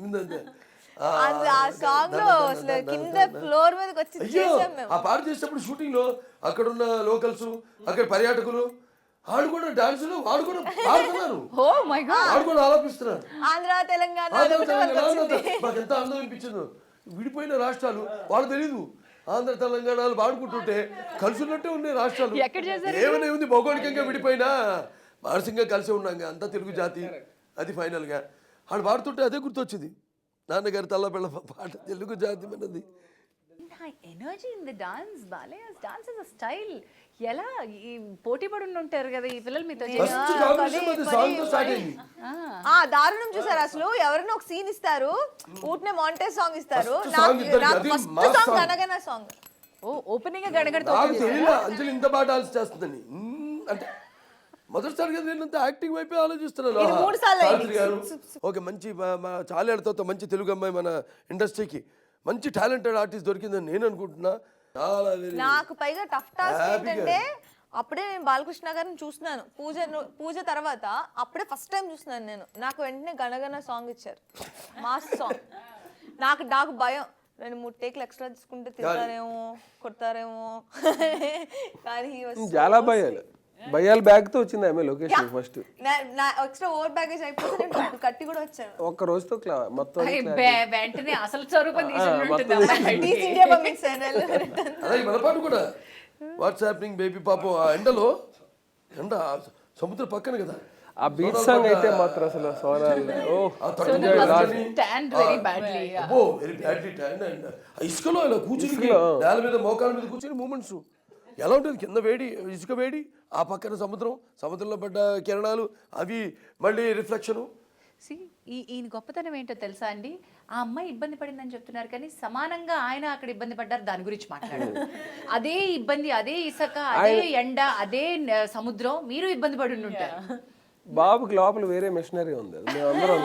ఆ సాంగ్ లో అసలు కింద ఫ్లోర్ మీదకి వచ్చి చేసాం మేము. ఆ పాట చేసేటప్పుడు షూటింగ్ లో అక్కడ ఉన్న లోకల్స్, అక్కడ పర్యాటకులు వాళ్ళు కూడా డాన్సులు వాడు కూడా పాడుతున్నారు, వాడు కూడా ఆలోపిస్తున్నారు. ఆంధ్ర తెలంగాణ మాకు ఎంత ఆనందం అనిపించిందో. విడిపోయిన రాష్ట్రాలు వాళ్ళు తెలీదు, ఆంధ్ర తెలంగాణలు పాడుకుంటుంటే కలిసి ఉన్నట్టే ఉన్నాయి రాష్ట్రాలు. ఏమైనా ఉంది భౌగోళికంగా విడిపోయినా మానసికంగా కలిసి ఉన్నాం అంతా తెలుగు జాతి. అది ఫైనల్గా వాళ్ళు పాడుతుంటే అదే గుర్తొచ్చింది, నాన్నగారి తల్లపిల్ల పాట తెలుగు జాతి మనది. Energy in the dance, Balayya's dance is a style. ఎలా ఈ పోటీ పడి ఉంటారు కదా ఈ పిల్లలు మీతో. దారుణం చూసారు అసలు. ఎవరైనా ఒక సీన్ ఇస్తారు, ఊటనే మాంటేజ్ సాంగ్ ఇస్తారు, ఫస్ట్ సాంగ్ గనగన సాంగ్. ఓపెనింగ్ గడగడతో అంజలి ఇంత బాగా డాన్స్ చేస్తుందని అంటే మొదటిసారిగా నేనంతా యాక్టింగ్ వైపే ఆలోచిస్తున్నాను. ఓకే, మంచి చాలేడుతో మంచి తెలుగు అమ్మాయి మన ఇండస్ట్రీకి మంచి టాలెంటెడ్ ఆర్టిస్ట్ దొరికిందని నేను అనుకుంటున్నా. నాకు పైగా టఫ్ టాస్క్ ఏంటంటే, అప్పుడే నేను బాలకృష్ణ గారిని చూస్తున్నాను పూజ తర్వాత, అప్పుడే ఫస్ట్ టైం చూస్తున్నాను నేను. నాకు వెంటనే గణగణ సాంగ్ ఇచ్చారు, మాస్ సాంగ్. నాకు భయం, 2-3 టేక్లు ఎక్స్ట్రా తీసుకుంటే తిడతారేమో కొడతారేమో. కానీ చాలా భయాలు బ్యాగ్ తో వచ్చింది ఆమె location first. Extra over baggage అయిపోతే నేను కట్టి కూడా వచ్చాను ఒక్క రోజుతో మొత్తం వెంటనే అసలు స్వరూపం అలాగే మన పాట కూడా వాట్స్ హ్యాపెనింగ్ బేబీ పాపం ఆ ఎండలో సముద్రం పక్కన కదా ఆ బీచ్ సాంగ్ అయితే మాత్రం అసలు ఇసుకలో ఇలా కూర్చుని నేల మీద మోకాల మీద కూర్చుని మూమెంట్స్ ఎలా ఉంటుంది, కింద వేడి, ఇసుక వేడి, ఆ పక్కన సముద్రంలో పడ్డ కిరణాలు, అవి మళ్ళీ రిఫ్లెక్షను. ఈయన గొప్పతనం ఏంటో తెలుసా అండి, ఆ అమ్మాయి ఇబ్బంది పడిందని చెప్తున్నారు కానీ సమానంగా ఆయన అక్కడ ఇబ్బంది పడ్డారు, దాని గురించి మాట్లాడారు. అదే ఇబ్బంది, అదే ఇసుక, అదే ఎండ, అదే సముద్రం, మీరు ఇబ్బంది పడి ఉంటారు. బాబుకి లోపల వేరే మెషినరీ ఉంది, మేమందరం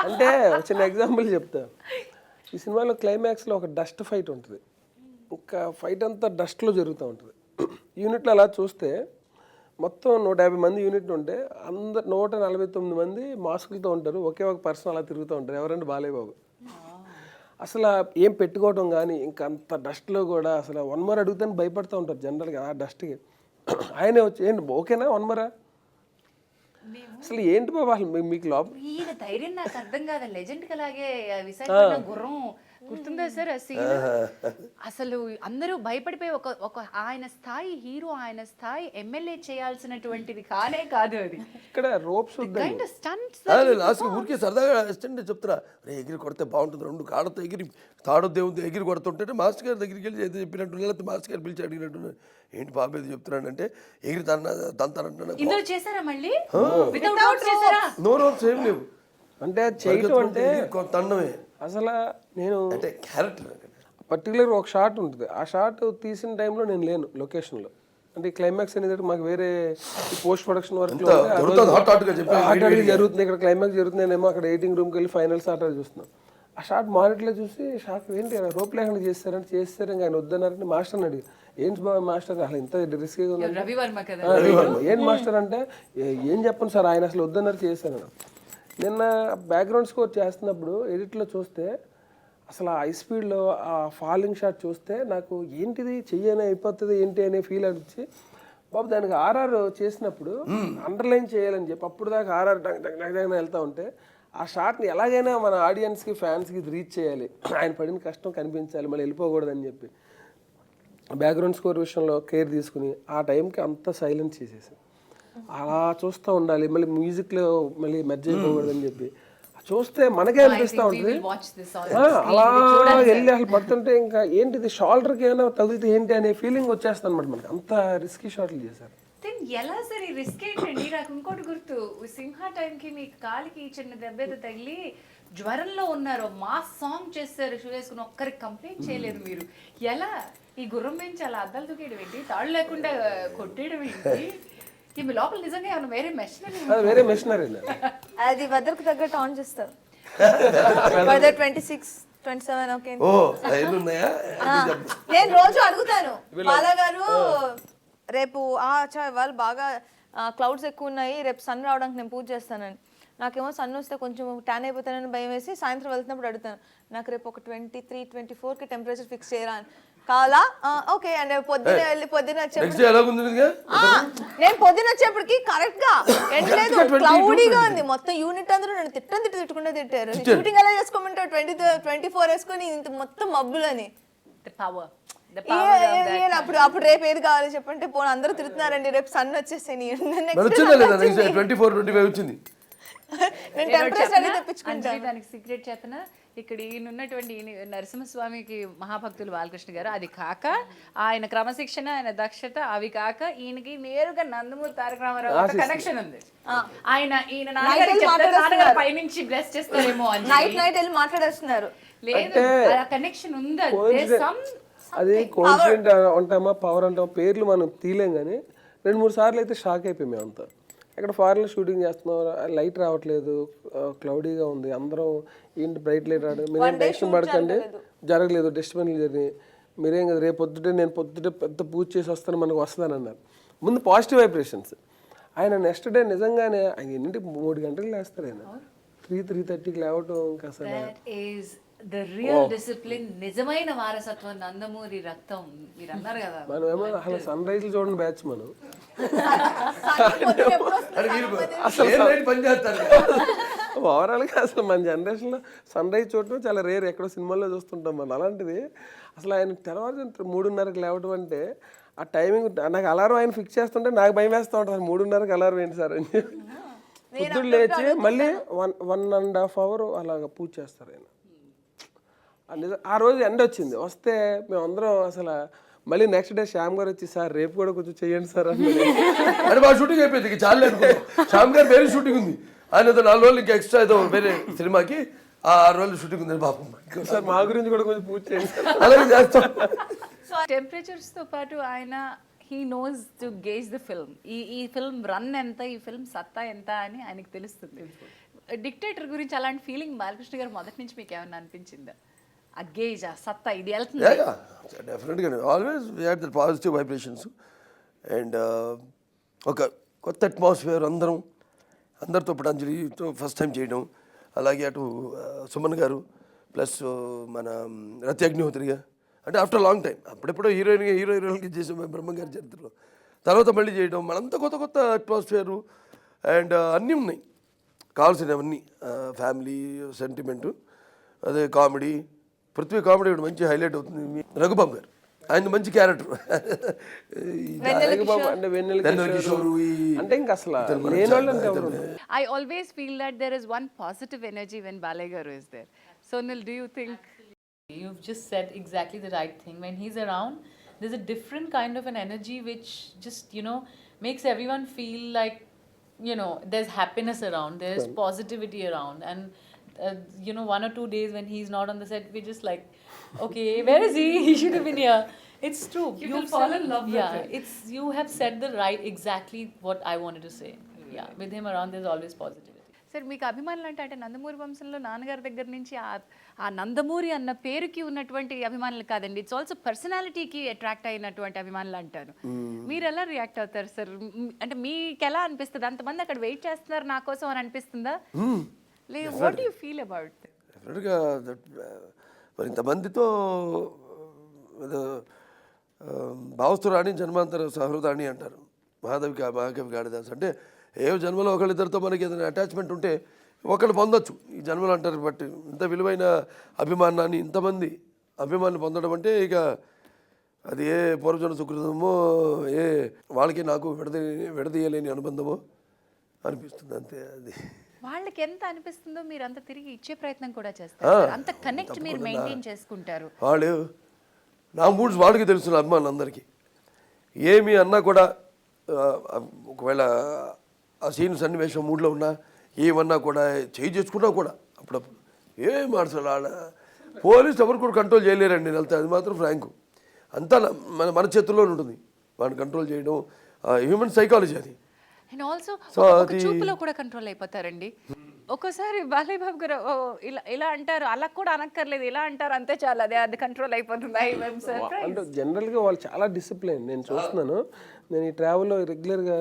అంటే చిన్న ఎగ్జాంపుల్ చెప్తా. ఈ సినిమాలో క్లైమాక్స్లో ఒక డస్ట్ ఫైట్ ఉంటుంది, ఇంకా ఫైట్ అంతా డస్ట్లో జరుగుతూ ఉంటుంది. యూనిట్లో అలా చూస్తే మొత్తం 150 మంది యూనిట్ ఉంటే అందరు 149 మంది మాస్కులతో ఉంటారు, ఒకే ఒక పర్సన్ అలా తిరుగుతూ ఉంటారు. ఎవరంటే బాలయ్య బాబు. అసలు ఏం పెట్టుకోవడం కానీ ఇంకా అంత డస్ట్లో కూడా అసలు 1 మోర్ అడుగుతాను భయపడుతూ ఉంటారు జనరల్గా ఆ డస్ట్కి. ఆయనే వచ్చి ఏంటి ఓకేనా 1 మోరా, అసలు ఏంటి బాబు అసలు మీకు లోపల ఈయన ధైర్యం నాకు అర్థం కాదు. లెజెండ్ అలాగే విశాఖపట్నం గుర్రం గుర్తుందా సార్ ఆ సీన్? అసలు అందరూ భయపడిపోయి ఒక ఆయన స్థాయి హీరో, ఆయన స్థాయి ఎమ్మెల్యే చేయాల్సినటువంటిది కానే కాదు అది. ఇక్కడ రోప్స్ ఊరికే సరదాగా అసిస్టెంట్ చెప్తారా, రే ఎగిరి కొడితే బాగుంటుంది, 2 కాళ్ళతో ఎగిరి తాడో దేవుడు ఎగిరి కొడుతుంటే మాస్టర్ గారి దగ్గరికి వెళ్ళి ఏదో చెప్పినట్టు, లేకపోతే మాస్టర్ గారు పిలిచి అడిగినట్టు, ఏంటి బాబు ఏదో చెప్తున్నాడంటే ఎగిరి తంతానంటున్నాడు. ఇందులో చేశారా మళ్ళీ? నో రోప్స్ ఏం లేవు అంటే చేయటం అంటే తండమే. అసలు నేను అంటే క్యారెక్టర్ పర్టికులర్ ఒక షాట్ ఉంటుంది, ఆ షాట్ తీసిన టైంలో నేను లేను లొకేషన్లో. అంటే క్లైమాక్స్ అనేది మాకు వేరే పోస్ట్ ప్రొడక్షన్ వర్క్ దొరుకుతుంది హాట్ గా చెప్పి జరుగుతుంది, ఇక్కడ క్లైమాక్స్ జరుగుతుందేమో అక్కడ ఎడిటింగ్ రూమ్కి వెళ్ళి ఫైనల్ షాట్ అది చూస్తున్నాం. ఆ షాట్ మానిటర్లో చూసి షాక్, ఏంటి రోప్ లేకుండా చేస్తారంటే చేస్తారు, ఇంకా ఆయన వద్దన్నారంటే మాస్టర్ని అడిగి ఏంటి బాబు మాస్టర్ అసలు ఇంత రిస్క్గా ఉంది, రవివర్మ కదా ఏం మాస్టర్ అంటే ఏం చెప్పండి సార్ ఆయన అసలు వద్దన్నారు చేశాను. నిన్న బ్యాక్గ్రౌండ్ స్కోర్ చేస్తున్నప్పుడు ఎడిట్లో చూస్తే అసలు ఆ హై స్పీడ్లో ఆ ఫాలింగ్ షాట్ చూస్తే నాకు ఏంటిది చెయ్యనే అయిపోతుంది ఏంటి అనే ఫీల్ అనిపించి బాబు దానికి ఆర్ఆర్ చేసినప్పుడు అండర్లైన్ చేయాలని చెప్పి అప్పుడు దాకా ఆర్ఆర్ దగ్గర వెళ్తూ ఉంటే ఆ షాట్ని ఎలాగైనా మన ఆడియన్స్కి ఫ్యాన్స్కి రీచ్ చేయాలి, ఆయన పడిన కష్టం కనిపించాలి, మళ్ళీ వెళ్ళిపోకూడదని చెప్పి బ్యాక్గ్రౌండ్ స్కోర్ విషయంలో కేర్ తీసుకుని ఆ టైంకి అంతా సైలెన్స్ చేసేసి అలా చూస్తూ ఉండాలి, మళ్ళీ మ్యూజిక్లో మళ్ళీ మెర్జ్ అయిపోకూడదని చెప్పి చూస్తే మనకే అనిపిస్తూ ఉంటుంది. అలా వెళ్ళి అసలు పడుతుంటే ఇంకా ఏంటిది షోల్డర్కి ఏమైనా తగిలితే ఏంటి అనే ఫీలింగ్ వచ్చేస్తుంది అనమాట మనకి, అంత రిస్కీ షాట్లు చేశారు. ఎలా సార్ ఈ రిస్క్ ఏంటండి? నాకు ఇంకోటి గుర్తు, సింహ టైంకి మీ కాలికి చిన్న దెబ్బేదో తగిలి జ్వరంలో ఉన్నారు, మాస్ సాంగ్ చేస్తారు షూ వేసుకుని, ఒక్కరికి కంప్లైంట్ చేయలేదు మీరు. ఎలా ఈ గుర్రం నుంచి అలా అద్దాలు దూకేయడం ఏంటి, తాళ్ళు లేకుండా కొట్టేయడం ఏంటి? మీ లోపల నిజంగా ఏమైనా వేరే మెషినరీ? వేరే మెషినరీ అది వెదర్కి తగ్గట్టు ఆన్ చేస్తారు. Weather 26, 27 okay. ఓ ఎన్ని ఉన్నాయా? నేను రోజు అడుగుతాను బాలా గారు, రేపు వాళ్ళు బాగా క్లౌడ్స్ ఎక్కువ ఉన్నాయి, రేపు సన్ రావడానికి నేను పూజ చేస్తానని. నాకేమో సన్ వస్తే కొంచెం ట్యాన్ అయిపోతానని భయం వేసి సాయంత్రం వెళ్తున్నప్పుడు అడుగుతాను, నాకు రేపు ఒక 23, 24కి టెంపరేచర్ ఫిక్స్ చేయరా అని. కావాలా? ఓకే అండ్ పొద్దున వెళ్ళి పొద్దున నేను పొద్దున వచ్చేప్పటికి కరెక్ట్ గా ఎండ లేదు, క్లౌడీగా ఉంది. మొత్తం యూనిట్ అందరూ నన్ను తిట్టుకుంటూ తిట్టారు. షూటింగ్ ఎలా చేసుకోమంటావు 24 వేసుకొని ఇంత మొత్తం మబ్బులని. అప్పుడు రేపు ఏది కావాలి చెప్పంటే పోనీ అందరూ తిడుతున్నారండి రేపు సన్ వచ్చేసాయి. నేను టెంపరేచర్ అనేది తెప్పించుకుంటాను. దానికి సీక్రెట్ చేతన ఇక్కడ ఈయన ఉన్నటువంటి నరసింహస్వామికి మహాభక్తులు బాలకృష్ణ గారు, అది కాక ఆయన క్రమశిక్షణ, ఆయన దక్షత, అవి కాక ఈయనకి నేరుగా నందమూరి తారక రామారావు కనెక్షన్ ఉంది. ఈయన నాన్నగారు పైనుంచి బ్లెస్ చేస్తారేమో అని నైట్ వెళ్ళి మాట్లాడేస్తున్నారు. లేదు, కనెక్షన్ ఉంది. అది కోఇన్సిడెంట్ అంటామా పవర్ అంటామా పేర్లు మనం తీలేం కానీ 2-3 సార్లు అయితే షాక్ అయిపోయి మేమంతా. ఇక్కడ ఫారెన్లో షూటింగ్ చేస్తున్నాం, లైట్ రావట్లేదు, క్లౌడీగా ఉంది, అందరం ఏంటి బ్రైట్ లైట్ రావడం, మీరేం టెన్షన్ పడకండి, జరగలేదు, డస్ట్బిన్లు జరిగినాయి, మీరేం కదా రేపు పొద్దుటే పెద్ద పూజ చేసి వస్తాను మనకు వస్తుందని అన్నారు. ముందు పాజిటివ్ వైబ్రేషన్స్. ఆయన నెక్స్ట్ డే నిజంగానే ఆయన ఎన్నింటికి 3 గంటలకు లేస్తారు, ఆయన 3:30కి లేవటం ఇంకా అసలు the real discipline, నిజమైన వారసత్వం, నందమూరి రక్తం. మీరు అన్నారు కదా, మనమేమో అసలు సన్ రైజ్ చూడండి బ్యాచ్ మనం. ఓవరాల్గా అసలు మన జనరేషన్లో సన్ రైజ్ చూడటం చాలా రేర్, ఎక్కడో సినిమాల్లో చూస్తుంటాం మనం. అలాంటిది అసలు ఆయన తెల్లవారు 3:30కి లేవటం అంటే ఆ టైమింగ్ నాకు అలారం ఆయన ఫిక్స్ చేస్తుంటే నాకు భయం వేస్తూ ఉంటుంది, 3:30కి అలారం ఏంటి సార్ అని చెప్పి. పొద్దున్న లేచి మళ్ళీ 1.5 hour అలాగా పూజ చేస్తారు ఆయన. ఆ రోజు ఎండ వచ్చింది, వస్తే మేమందరం అసలు మళ్ళీ నెక్స్ట్ డే శ్యామ్ గారు వచ్చి సార్ రేపు కూడా కొంచెం చెయ్యండి సార్ అని. అంటే మా షూటింగ్ అయిపోయింది చాలా అనుకున్నాం. శ్యామ్ గారు వేరే షూటింగ్ ఉంది, ఆయన 4 రోజులు ఇంకా ఎక్స్ట్రా ఏదో వేరే సినిమాకి 6 రోజులు షూటింగ్ ఉంది పాపం. సార్ మా గురించి కూడా కొంచెం పూజ చేయండి అలాగే చేస్తాం. టెంపరేచర్స్ తో పాటు ఆయన he knows to gauge the film. ఈ ఫిల్మ్ రన్ ఎంత, ఈ ఫిల్మ్ సత్తా ఎంత అని ఆయనకు తెలుస్తుంది. డిక్టేటర్ గురించి అలాంటి ఫీలింగ్ బాలకృష్ణ గారు మొదటి నుంచి మీకు ఏమన్నా అనిపించిందా? ఆ గేజ్, ఆ సత్తా ఇది వెళ్తుంది. డెఫినెట్గా always we had the positive vibrations and ఒక కొత్త అట్మాస్ఫియర్, అందరితో పటాంజలితో ఫస్ట్ టైం చేయడం, అలాగే అటు సుమన్ గారు ప్లస్ మన రతి అగ్నిహోత్రిగా, అంటే ఆఫ్టర్ లాంగ్ టైం. అప్పుడెప్పుడో హీరోయిన్కి చేసాం బ్రహ్మంగారి చరిత్రలో, తర్వాత మళ్ళీ చేయడం, మనంతా కొత్త అట్మాస్ఫియరు అండ్ అన్నీ ఉన్నాయి కావాల్సినవన్నీ, ఫ్యామిలీ సెంటిమెంటు, అదే కామెడీ. పృథ్వీ కామెడీ ఇప్పుడు మంచి హైలైట్ అవుతుంది. రఘుబాబు గారు ఆయన మంచి క్యారెక్టర్, అంటే ఇంకా అసలు I always feel that there is one positive energy when Balai Garu is there. Sonal, do you think? You've just said exactly the right thing. When he's around, there's a different kind of an energy which just, makes everyone feel like, there's happiness around, there's positivity around. And, 1 or 2 days when he's not on the set, we're just like, okay, where is he? He should have been here. It's true. You will fall in love with yeah, it. it's you have said the right exactly what I wanted to say. Yeah, with him around, there's always positivity. Sir మీకు అభిమానులు అంటే నందమూరి వంశంలో నాన్నగారి దగ్గర నుంచి ఆ నందమూరి అన్న పేరుకి ఉన్నటువంటి అభిమానులు కాదండి, ఇట్స్ ఆల్సో పర్సనాలిటీకి అట్రాక్ట్ అయినటువంటి అభిమానులు అంటారు. మీరు ఎలా రియాక్ట్ అవుతారు సార్? అంటే మీకు ఎలా అనిపిస్తుంది? అంతమంది అక్కడ వెయిట్ చేస్తున్నారు నా కోసం అని అనిపిస్తుందా? లేదు, వాట్ యు ఫీల్ అబౌట్? డెఫినెట్గా మరి ఇంతమందితో భావస్తురాణి జన్మాంతర సహృదాణి అంటారు మహాకవి కాళిదాస్. అంటే ఏ జన్మలో ఒకళ్ళిద్దరితో మనకి ఏదైనా అటాచ్మెంట్ ఉంటే ఒకళ్ళు పొందొచ్చు ఈ జన్మలో అంటారు. బట్ ఇంత విలువైన అభిమానాన్ని ఇంతమంది అభిమానులు పొందడం అంటే ఇక అది ఏ పూర్వజన్మ సుకృతమో, ఏ వాళ్ళకి నాకు విడదీయలేని అనుబంధమో అనిపిస్తుంది అంతే. అది వాళ్ళకి ఎంత అనిపిస్తుందో మీరు అంత తిరిగి ఇచ్చే ప్రయత్నం కూడా చేస్తారు, అంత కనెక్ట్ మీరు మెయింటైన్ చేసుకుంటారు. వాళ్ళు నా మూడ్స్ వాళ్ళకి తెలుసు, అభిమానులు అందరికీ. ఏమి అన్నా కూడా ఒకవేళ ఆ సీన్ సన్నివేశం మూడ్లో ఉన్నా ఏమన్నా కూడా చేయి చేసుకున్నా కూడా అప్పుడప్పుడు ఏం మార్చాలి వాళ్ళ పోలీసు ఎవరు కూడా కంట్రోల్ చేయలేరండి. నేను వెళ్తే అది మాత్రం ఫ్రాంకు అంతా మన చేతుల్లోనే ఉంటుంది. వాడిని కంట్రోల్ చేయడం హ్యూమన్ సైకాలజీ అది. అండ్ ఆల్సో చూపులో కూడా కంట్రోల్ అయిపోతారండి. ఒక్కోసారి బాలయ్య బాబు గారు ఇలా అంటారు, అలా కూడా అనక్కర్లేదు, ఇలా అంటారు అంతే చాలు, అది కంట్రోల్ అయిపోతుంది. అంటే జనరల్గా వాళ్ళు చాలా డిసిప్లిన్. నేను చూస్తున్నాను, నేను ఈ ట్రావెల్లో రెగ్యులర్గా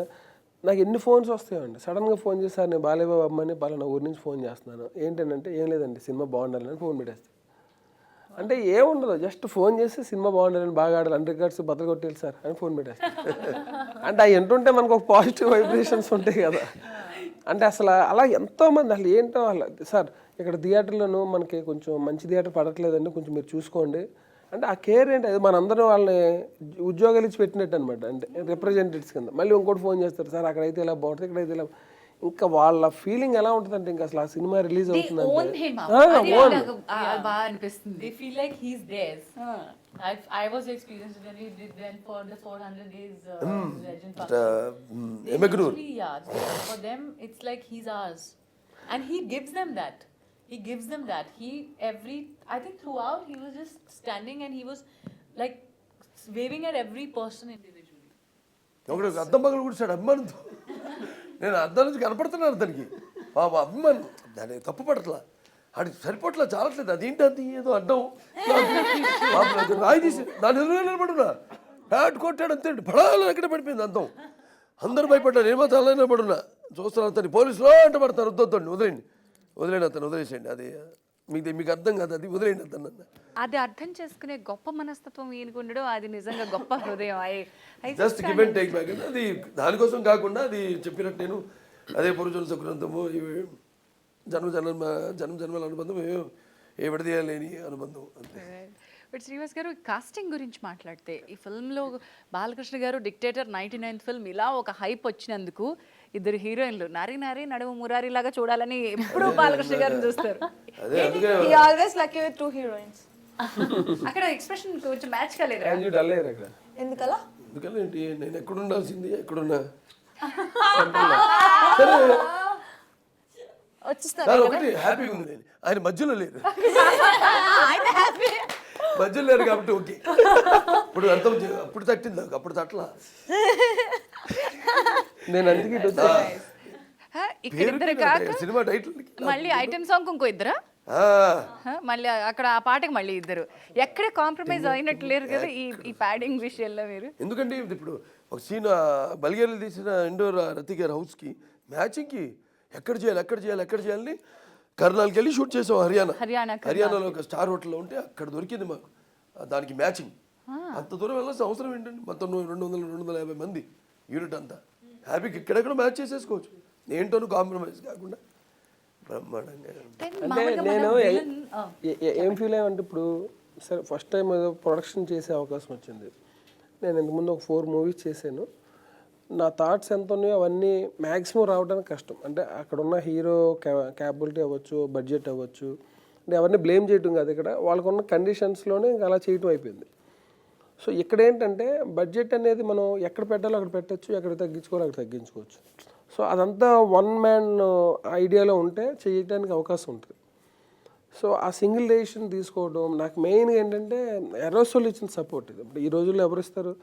నాకు ఎన్ని ఫోన్స్ వస్తాయండి. సడన్గా ఫోన్ చేసి సార్ నేను బాలయ్య బాబు అమ్మని పలానా ఊరి నుంచి ఫోన్ చేస్తున్నాను, ఏంటంటే ఏం లేదండి సినిమా బాగుండాలని ఫోన్ పెట్టేస్తాను. అంటే ఏముండదు, జస్ట్ ఫోన్ చేసి సినిమా బాగుండాలని బాగా ఆడాలి 100 రికార్డ్స్ బద్దలు కొట్టేయాలి సార్ అని ఫోన్ పెట్టేస్తాను. అంటే అవి ఎంటుంటే మనకు ఒక పాజిటివ్ వైబ్రేషన్స్ ఉంటాయి కదా. అంటే అసలు అలా ఎంతోమంది అసలు ఏంటో అలా సార్ ఇక్కడ థియేటర్లోనూ మనకి కొంచెం మంచి థియేటర్ పడట్లేదండి, కొంచెం మీరు చూసుకోండి అంటే ఆ కేర్ ఏంటి, అది మనందరం వాళ్ళని ఉద్యోగాలు ఇచ్చి పెట్టినట్టు అనమాట. అంటే రిప్రజెంటేటివ్స్ కింద మళ్ళీ ఇంకోటి ఫోన్ చేస్తారు సార్ అక్కడైతే ఇలా బాగుంటుంది, ఇక్కడైతే ఇలా. ఇంకా వాళ్ళ ఫీలింగ్ ఎలా ఉంటుంది అంటే ఇంకా అసలు ఆ సినిమా రిలీజ్ అవుతుందంటే They feel like he's theirs. I was experienced when we went for the 400 days legend function. Actually, yeah, for them it's like he's ours, and he gives them that. He gives them that. I think throughout he was just standing and he was like waving at every person individually. ఒకడు అద్దం పగలు కూర్చాడు అభిమానంతో. నేను అద్దం నుంచి కనపడుతున్నాను అతనికి బాబా అభిమానం, దాన్ని తప్పు పడట్లా, అది సరిపోట్లా చాలట్లేదు, అదేంటి అది ఏదో అడ్డం రాయి తీసి దాని ఎదురు నిలబడున్నా హ్యాట్ కొట్టాడు అంతే, పడాలని ఎక్కడ పడిపోయింది అందం. అందరూ భయపడ్డారు, ఏమో చాలా నిలబడున్నా చూస్తాను అతన్ని పోలీసులో అంటే పడతాను, వద్దండి వదిలేండి అతను వదిలేసేయండి, అది మీకు అర్థం కాదు, అది వదిలేండి అతను. అది అర్థం చేసుకునే గొప్ప మనస్తత్వం ఈయనకు ఉండడం, అది నిజంగా గొప్ప హృదయం. Just give and take back అంటే అది దానికోసం కాకుండా అది చెప్పినట్టు నేను అదే పురుషుల సుకృతము జన్మల అనుబంధం ఏ విడదీయలేని అనుబంధం అంతే. బట్ శ్రీనివాస్ గారు కాస్టింగ్ గురించి మాట్లాడితే ఈ ఫిల్మ్లో బాలకృష్ణ గారు డిక్టేటర్ 99th ఫిల్మ్ ఇలా ఒక హైప్ వచ్చినందుకు ఇద్దరు హీరోయిన్లు నారీ నడుము మురారి లాగా చూడాలని ఎప్పుడూ బాలకృష్ణ గారిని చూస్తారు. అదే అందుకే He always lucky with 2 heroines. అక్కడ ఎక్స్ప్రెషన్ కొంచెం మ్యాచ్ కాలేదు. ఎందుకలా? ఎందుకని ఏంటి, నేను ఎక్కడుండాల్సింది ఎక్కడున్నా వచ్చిస్తారు ఒకటి హ్యాపీగా ఉంది, నేను ఆయన మధ్యలో లేరు, మధ్యలో లేరు కాబట్టి ఓకే. ఇప్పుడు అర్థం అప్పుడు తట్టింది నాకు, అప్పుడు తట్టలా. నేను అందుకే ఇక్కడ ఇద్దరు కాక సినిమా టైటిల్ మళ్ళీ ఐటమ్ సాంగ్ ఇంకో ఇద్దరా, మళ్ళీ అక్కడ ఆ పాటకి మళ్ళీ ఇద్దరు. ఎక్కడ కాంప్రమైజ్ అయినట్టు లేరు కదా ఈ ప్యాడింగ్ విషయంలో మీరు. ఎందుకంటే ఇప్పుడు ఒక సీన్ బల్గేరియా తీసిన ఇండోర్ రతి గారి హౌస్కి మ్యాచింగ్కి ఎక్కడ చేయాలని కర్నాల్కి వెళ్ళి షూట్ చేసాం. హర్యానాలో ఒక స్టార్ హోటల్లో ఉంటే అక్కడ దొరికింది మాకు దానికి మ్యాచింగ్. అంత దూరం వెళ్ళాల్సిన అవసరం ఏంటండి, మొత్తం 250 మంది యూనిట్ అంతా హ్యాపీకి ఇక్కడెక్కడ మ్యాచ్ చేసేసుకోవచ్చు, ఏంటోను కాంప్రమైజ్ కాకుండా బ్రహ్మాండంగా. అంటే నేను ఏం ఫీల్ అయ్యామంటే ఇప్పుడు సరే ఫస్ట్ టైం ఏదో ప్రొడక్షన్ చేసే అవకాశం వచ్చింది. నేను ఇంతకుముందు ఒక 4 మూవీస్ చేశాను. నా థాట్స్ ఎంత ఉన్నాయో అవన్నీ మ్యాక్సిమం రావడానికి కష్టం. అంటే అక్కడ ఉన్న హీరో క్యాపబిలిటీ అవ్వచ్చు, బడ్జెట్ అవ్వచ్చు, అంటే ఎవరిని బ్లేమ్ చేయటం కాదు, ఇక్కడ వాళ్ళకున్న కండిషన్స్లోనే ఇంకా అలా చేయటం అయిపోయింది. సో ఇక్కడ ఏంటంటే బడ్జెట్ అనేది మనం ఎక్కడ పెట్టాలో అక్కడ పెట్టచ్చు, ఎక్కడ తగ్గించుకోవాలో అక్కడ తగ్గించుకోవచ్చు. సో అదంతా వన్ మ్యాన్ ఐడియాలో ఉంటే చేయడానికి అవకాశం ఉంటుంది. సో ఆ సింగిల్ డెసిషన్ తీసుకోవడం నాకు మెయిన్గా ఏంటంటే ఎర్రసోల్ ఇచ్చిన సపోర్ట్ ఇది. ఇప్పుడు ఈ రోజుల్లో ఎవరు ఇస్తారు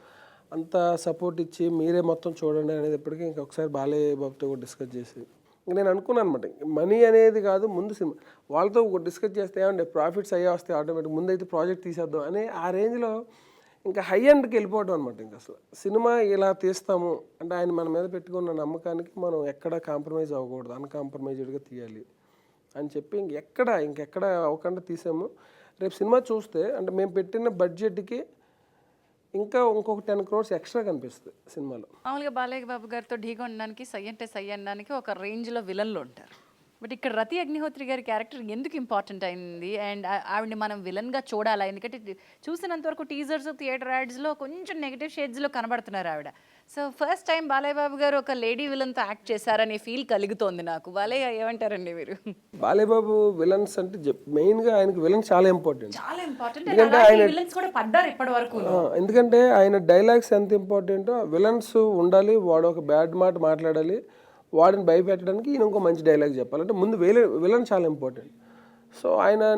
అంత సపోర్ట్ ఇచ్చి మీరే మొత్తం చూడండి అనేది ఎప్పటికీ ఇంకొకసారి బాలయ్య బాబుతో కూడా డిస్కస్ చేసి ఇంక నేను అనుకున్నాను అనమాట మనీ అనేది కాదు ముందు సినిమా వాళ్ళతో డిస్కస్ చేస్తే ఏమంటే ప్రాఫిట్స్ అయ్యే వస్తాయి ఆటోమేటిక్ ముందైతే ప్రాజెక్ట్ తీసేద్దాం అని ఆ రేంజ్లో ఇంకా హై ఎండ్కి వెళ్ళిపోవడం అనమాట. ఇంకా అసలు సినిమా ఇలా తీస్తాము అంటే ఆయన మన మీద పెట్టుకున్న నమ్మకానికి మనం ఎక్కడ కాంప్రమైజ్ అవ్వకూడదు, అన్కాంప్రమైజ్డ్గా తీయాలి అని చెప్పి ఇంకెక్కడ అవ్వకుండా తీసాము. రేపు సినిమా చూస్తే అంటే మేము పెట్టిన బడ్జెట్కి ఇంకొక 10 crores ఎక్స్ట్రా కనిపిస్తుంది సినిమాలో. మామూలుగా బాలయ్య బాబు గారితో ఢీగా ఉండడానికి సై అంటే సై అనడానికి ఒక రేంజ్లో విలన్లు ఉంటారు. బట్ ఇక్కడ రతి అగ్నిహోత్రి గారి క్యారెక్టర్ ఎందుకు ఇంపార్టెంట్ అయింది అండ్ ఆవిడని మనం విలన్గా చూడాలా? ఎందుకంటే చూసినంత వరకు టీజర్స్ థియేటర్ యాడ్స్లో కొంచెం నెగిటివ్ షేడ్స్లో కనబడుతున్నారు ఆవిడ. So first time Balayya Babu గారు ఒక లేడీ విలన్తో యాక్ట్ చేశారనే ఫీల్ కలుగుతోంది నాకు. బాలయ్య ఏమంటారండి మీరు? బాలయ్య బాబు విలన్స్ అంటే మెయిన్గా ఆయనకి విలన్ చాలా ఇంపార్టెంట్. చాలా ఇంపార్టెంట్. విలన్స్ కూడా పడ్డారు ఇప్పటి వరకు. ఎందుకంటే ఆయన డైలాగ్స్ ఎంత ఇంపార్టెంటో విలన్స్ ఉండాలి, వాడు ఒక బ్యాడ్ మాట మాట్లాడాలి, వాడిని భయపెట్టడానికి ఈయన ఇంకో మంచి డైలాగ్ చెప్పాలంటే ముందు విలన్ చాలా ఇంపార్టెంట్. సో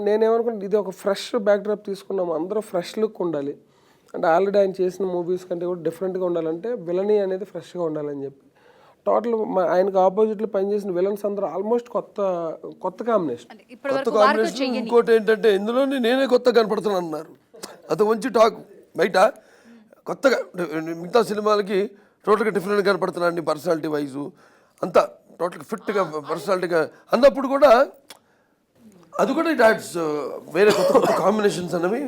నేనేమనుకుంటే ఇది ఒక ఫ్రెష్ బ్యాక్డ్రాప్ తీసుకున్నాము, అందరూ ఫ్రెష్ లుక్ ఉండాలి అంటే ఆల్రెడీ ఆయన చేసిన మూవీస్ కంటే కూడా డిఫరెంట్గా ఉండాలంటే విలనీ అనేది ఫ్రెష్గా ఉండాలని చెప్పి టోటల్ ఆయనకు ఆపోజిట్లో పనిచేసిన విలన్స్ అందరూ ఆల్మోస్ట్ కొత్త కాంబినేషన్. కొత్త కాంబినేషన్. ఇంకోటి ఏంటంటే ఇందులోనే నేనే కొత్తగా కనపడుతున్నాను అన్నారు. అది మంచి టాక్ బయట కొత్తగా మిగతా సినిమాలకి టోటల్గా డిఫరెంట్గా కనపడుతున్నాను పర్సనాలిటీ వైజు అంతా టోటల్గా ఫిట్గా పర్సనాలిటీగా అన్నప్పుడు కూడా అది కూడా డాట్స్ వేరే కొత్త కాంబినేషన్స్ అనేవి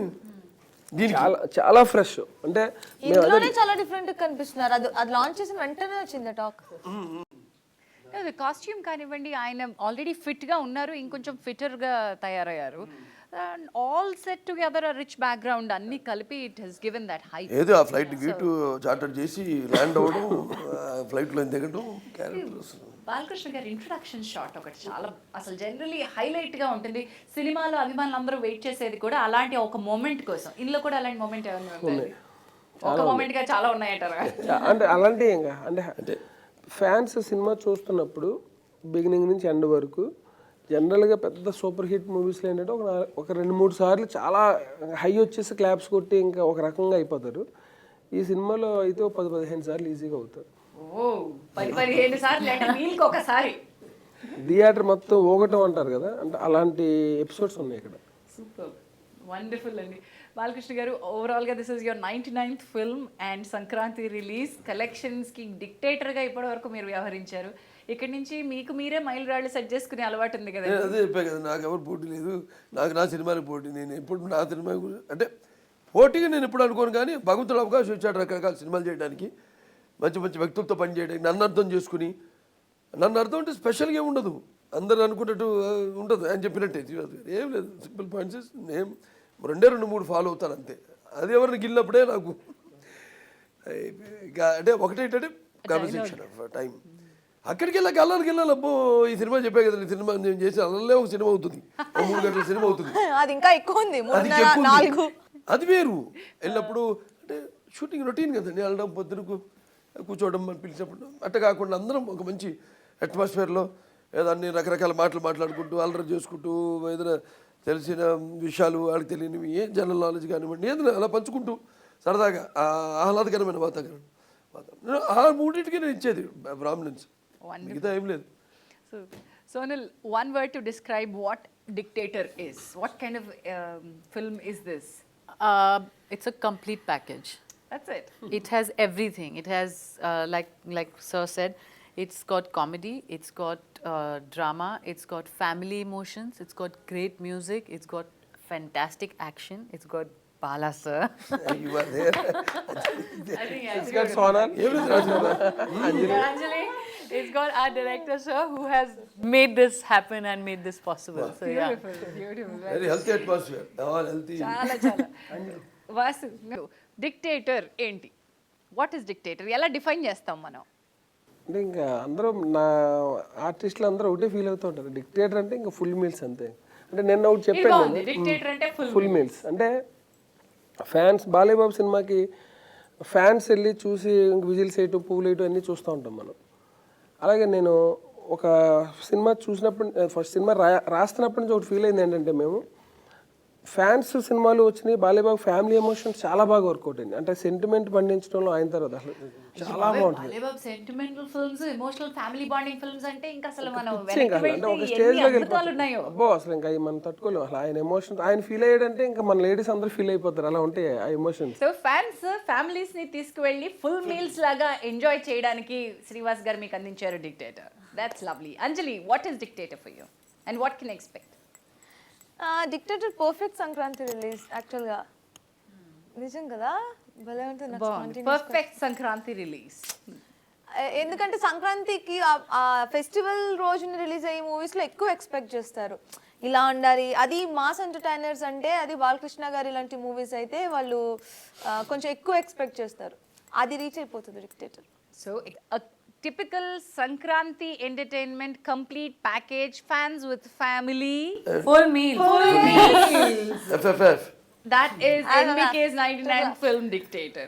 చాలా చాలా ఫ్రెష్ అంటే ఇందులోనే చాలా డిఫరెంట్ కనిపిస్తున్నారు. అది లాంచ్ చేసిన వెంటనే వచ్చింది టాక్. కాస్ట్యూమ్ కానివ్వండి, ఆయన ఆల్రెడీ ఫిట్గా ఉన్నారు, ఇంకొంచెం ఫిట్టర్గా తయారయ్యారు. All set together rich background అన్ని కలిపి it has given that hype. ఏదో ఆ ఫ్లైట్ టికెట్ చార్టర్ చేసి ల్యాండ్ అవ్వడం, ఫ్లైట్లో దిగడం, క్యారెక్టర్స్. బాలకృష్ణ గారి ఇంట్రొడక్షన్ షాట్ ఒకటి చాలా అసలు జనరలీ హైలైట్గా ఉంటుంది. సినిమాలో అభిమానులు అందరూ వెయిట్ చేసేది కూడా అలాంటి ఒక మూమెంట్ కోసం. ఇందులో కూడా అలాంటి మూమెంట్ ఏమైనా ఉంది? ఒక మూమెంట్గా చాలా ఉన్నాయంటారా? అంటే అలాంటి ఇంకా అంటే ఫ్యాన్స్ సినిమా చూస్తున్నప్పుడు బిగినింగ్ నుంచి ఎండ్ వరకు జనరల్గా పెద్ద సూపర్ హిట్ మూవీస్లో ఏంటంటే ఒక 2-3 సార్లు చాలా హై వచ్చేసి క్లాప్స్ కొట్టి ఇంకా ఒక రకంగా అయిపోతారు. ఈ సినిమాలో అయితే 10-15 సార్లు ఈజీగా అవుతారు. 10-15 సార్లు అంటే వీళ్ళకి ఒకసారి థియేటర్ మొత్తం ఊగటం అంటారు కదా, అంటే అలాంటి ఎపిసోడ్స్ ఉన్నాయి ఇక్కడ. సూపర్ వండర్ఫుల్ అండి. బాలకృష్ణ గారు, ఓవరాల్గా this is your 99th film and Sankranti release కలెక్షన్స్కి డిక్టేటర్గా ఇప్పటి వరకు మీరు వ్యవహరించారు. ఇక్కడ నుంచి మీకు మీరే మైల్ రాళ్ళు సెట్ చేసుకునే అలవాటు ఉంది కదా? అదే చెప్పాను కదా, నాకు ఎవరు పోటీ లేదు, నాకు నా సినిమాకి పోటీ. నేను ఎప్పుడు నా సినిమా అంటే పోటీగా నేను ఎప్పుడు అనుకోను, కానీ భగవంతుడు అవకాశం ఇచ్చాడు రకరకాల సినిమాలు చేయడానికి, మంచి మంచి వ్యక్తులతో పనిచేయడానికి. నన్ను అర్థం చేసుకుని, నన్ను అర్థం అంటే స్పెషల్గా ఏమి ఉండదు, అందరు అనుకున్నట్టు ఉండదు అని చెప్పినట్టే. ఏం లేదు, సింపుల్ పాయింట్స్. నేను 2-3 ఫాలో అవుతాను అంతే. అది ఎవరిని గిల్లినప్పుడే నాకు అంటే ఒకటేంటంటే కన్వర్సేషన్ ఆఫ్ టైం. అక్కడికి వెళ్ళాక అల్లారికి అబ్బో ఈ సినిమా చెప్పే కదా, ఈ సినిమా నేను చేసి అల్లలే ఒక సినిమా అవుతుంది, 3 గంటల సినిమా అవుతుంది. అది ఇంకా ఎక్కువ ఉంది, అది వేరు. వెళ్ళినప్పుడు అంటే షూటింగ్ రొటీన్ కదండి, వెళ్ళడం పొద్దునకు కూర్చోవడం అని పిలిచినప్పుడు అట్ట కాకుండా అందరం ఒక మంచి అట్మాస్ఫియర్లో ఏదో అన్ని రకరకాల మాటలు మాట్లాడుకుంటూ అల్లరి చేసుకుంటూ ఏదైనా తెలిసిన విషయాలు వాళ్ళకి తెలియనివి ఏ జనరల్ నాలెడ్జ్ కానివ్వండి ఏదైనా అలా పంచుకుంటూ సరదాగా ఆహ్లాదకరమైన వాతావరణం ఆ మూడింటికి నేను ఇచ్చేది ప్రామినెన్స్, మిగతా ఏం లేదు. So, Sonal, one word to describe what Dictator is. What kind of film is this? It's a complete package. That's it. It has everything. It has, like Sir said, it's got comedy, it's got drama, it's got family emotions, it's got great music, it's got fantastic action, it's got Bala sir. You are there. I think It's got Sonal. Anjali, It's got our director sir who has made this happen and made this possible. So yeah. beautiful. Very healthy atmosphere. All healthy. చాలా చాలా. Vasu, dictator ఏంటి? What is dictator? ఎలా define చేస్తాం మనం? అంటే ఇంకా అందరూ నా ఆర్టిస్టులు అందరూ ఒకటే ఫీల్ అవుతూ ఉంటారు, డిక్టేటర్ అంటే ఇంకా ఫుల్ మీల్స్ అంతే. అంటే నిన్న ఒకటి చెప్పాను, డిక్టేటర్ అంటే ఫుల్ మీల్స్ అంటే ఫ్యాన్స్ బాలయ్య బాబు సినిమాకి ఫ్యాన్స్ వెళ్ళి చూసి ఇంక విజిల్స్ వేయటం పువ్వులు వేయటం అన్నీ చూస్తూ ఉంటాం మనం. అలాగే నేను ఒక సినిమా చూసినప్పుడు ఫస్ట్ సినిమా రాస్తున్నప్పటి నుంచి ఒకటి ఫీల్ అయింది ఏంటంటే మేము ఫ్యాన్స్ సినిమాలు వచ్చినాయి బాలేబాబు ఫ్యామిలీ ఎమోషన్స్ చాలా బాగా వర్కౌట్ అయింది అంటే సెంటిమెంట్ పండించడంలో ఆయన తర్వాత అసలు చాలా బాగుంటుంది sentimental films emotional family bonding films అంటే ఇంకా అసలు మనం ఇంకా అసలు అంటే ఒక స్టేజ్ లోకి వెళ్ళిపోతాం అబ్బో అసలు ఇంకా అవి మనం తట్టుకోలేము అసలు ఆయన ఎమోషన్ ఆయన ఫీల్ అయ్యాడంటే ఇంకా మన లేడీస్ అందరూ ఫీల్ అయిపోతారు అలా ఉంటాయి ఆ ఎమోషన్స్ సో ఫ్యాన్స్ ఫ్యామిలీస్ ని తీసుకువెళ్ళి ఫుల్ మీల్స్ లాగా ఎంజాయ్ చేయడానికి శ్రీవాస్ గారు మీకు అందించారు dictator. That's lovely. Anjali, what is dictator for you and what can expect? Dictator perfect Sankranti release యాక్చువల్గా. నిజం కదా, భలే ఉంటుంది. Perfect Sankranti release. ఎందుకంటే సంక్రాంతికి ఆ ఫెస్టివల్ రోజున రిలీజ్ అయ్యే మూవీస్లో ఎక్కువ ఎక్స్పెక్ట్ చేస్తారు, ఇలా ఉండాలి. అది మాస్ ఎంటర్టైనర్స్ అంటే అది బాలకృష్ణ గారి ఇలాంటి మూవీస్ అయితే వాళ్ళు కొంచెం ఎక్కువ ఎక్స్పెక్ట్ చేస్తారు. అది రీచ్ అయిపోతుంది dictator. So typical Sankranti entertainment complete package, fans with family, Full meal. FFF. that is NBK's 99 film Dictator.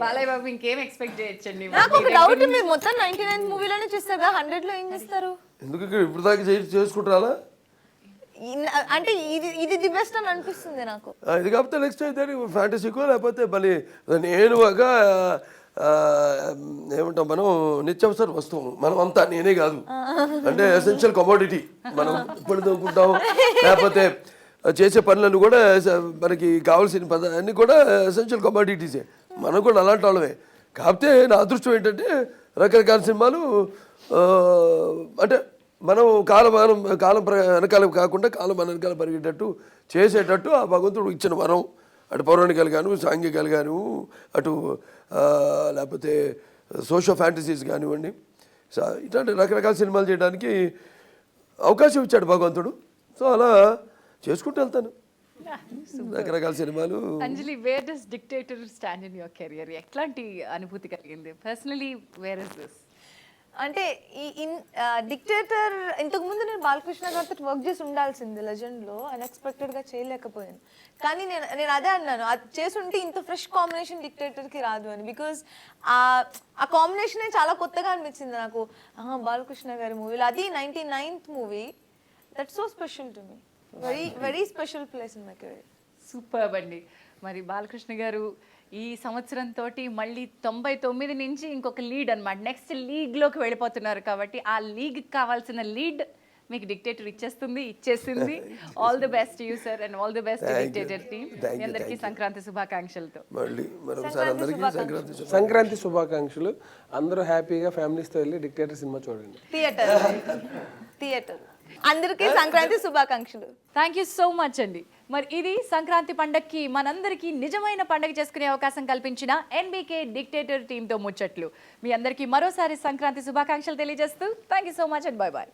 Balayya Babu ఇంకేం ఎక్స్పెక్ట్ చేయొచ్చండి? నాకు ఒక డౌట్, మీరు మొత్తం 99 మూవీలోనే చూస్తారు కదా, 100లో ఏం చేస్తారు? ఎందుకు ఇక్కడ ఇప్పుడు దాకా చేసుకుంటారా? అంటే ఇది ది బెస్ట్ అని అనిపిస్తుంది నాకు. ఇది కాకపోతే నెక్స్ట్ అయితే ఫ్యాంటసీకో లేకపోతే మళ్ళీ నేను ఒక ఏమంటాం మనం నిత్యావసర వస్తువు మనం అంతా, నేనే కాదు అంటే ఎసెన్షియల్ కమోడిటీ. మనం ఇప్పుడు దొరుకుంటాం లేకపోతే చేసే పనులను కూడా మనకి కావాల్సిన అన్నీ కూడా ఎసెన్షియల్ కమోడిటీసే. మనం కూడా అలాంటి వాళ్ళమే. కాకపోతే నా అదృష్టం ఏంటంటే రకరకాల సినిమాలు అంటే మనం కాలం వెనకాల కాకుండా కాలం వెనకాల పరిగెట్టేటట్టు చేసేటట్టు ఆ భగవంతుడు ఇచ్చిన వరం. అటు పౌరాణికాలు గాను, సాంఘికాలు గాను, అటు లేకపోతే సోషల్ ఫ్యాంటసీస్ కానివ్వండి, ఇట్లాంటి రకరకాల సినిమాలు చేయడానికి అవకాశం ఇచ్చాడు భగవంతుడు. సో అలా చేసుకుంటూ వెళ్తాను రకరకాల సినిమాలు. Anjali, where does Dictator stand in your career? ఎట్లాంటి అనుభూతి కలిగింది పర్సనలీ? Where is this? అంటే ఈ డిక్టేటర్ ఇంతకుముందు నేను బాలకృష్ణ గారితో వర్క్ చేసి ఉండాల్సింది లెజెండ్లో, అన్ఎక్స్పెక్టెడ్గా చేయలేకపోయాను. కానీ నేను అదే అన్నాను, అది చేసుంటే ఇంత ఫ్రెష్ కాంబినేషన్ డిక్టేటర్కి రాదు అని. బికాజ్ ఆ కాంబినేషనే చాలా కొత్తగా అనిపించింది నాకు బాలకృష్ణ గారి మూవీలో. అది 99th movie. That's so special to me. Very very special place in my career. Superb అండి. మరి బాలకృష్ణ గారు ఈ సంవత్సరంతో మళ్ళీ 99 నుంచి ఇంకొక లీడ్ అనమాట, నెక్స్ట్ లీగ్లోకి వెళ్ళిపోతున్నారు. కాబట్టి ఆ లీగ్ కావాల్సిన లీడ్ మీకు డిక్టేటర్ ఇచ్చేసింది. All the best you sir and all the best dictator team. అందరికీ సంక్రాంతి శుభాకాంక్షలతో. సంక్రాంతి శుభాకాంక్షలు. అందరూ హ్యాపీగా ఫ్యామిలీస్తో వెళ్ళి డిక్టేటర్ సినిమా చూడండి. థియేటర్ అందరికీ సంక్రాంతి శుభాకాంక్షలు. థ్యాంక్ యూ సో మచ్ అండి. మరి ఇది సంక్రాంతి పండగకి మనందరికీ నిజమైన పండగ చేసుకునే అవకాశం కల్పించిన ఎన్బీకే డిక్టేటర్ టీంతో ముచ్చట్లు. మీ అందరికీ మరోసారి సంక్రాంతి శుభాకాంక్షలు తెలియజేస్తూ thank you so much and bye bye.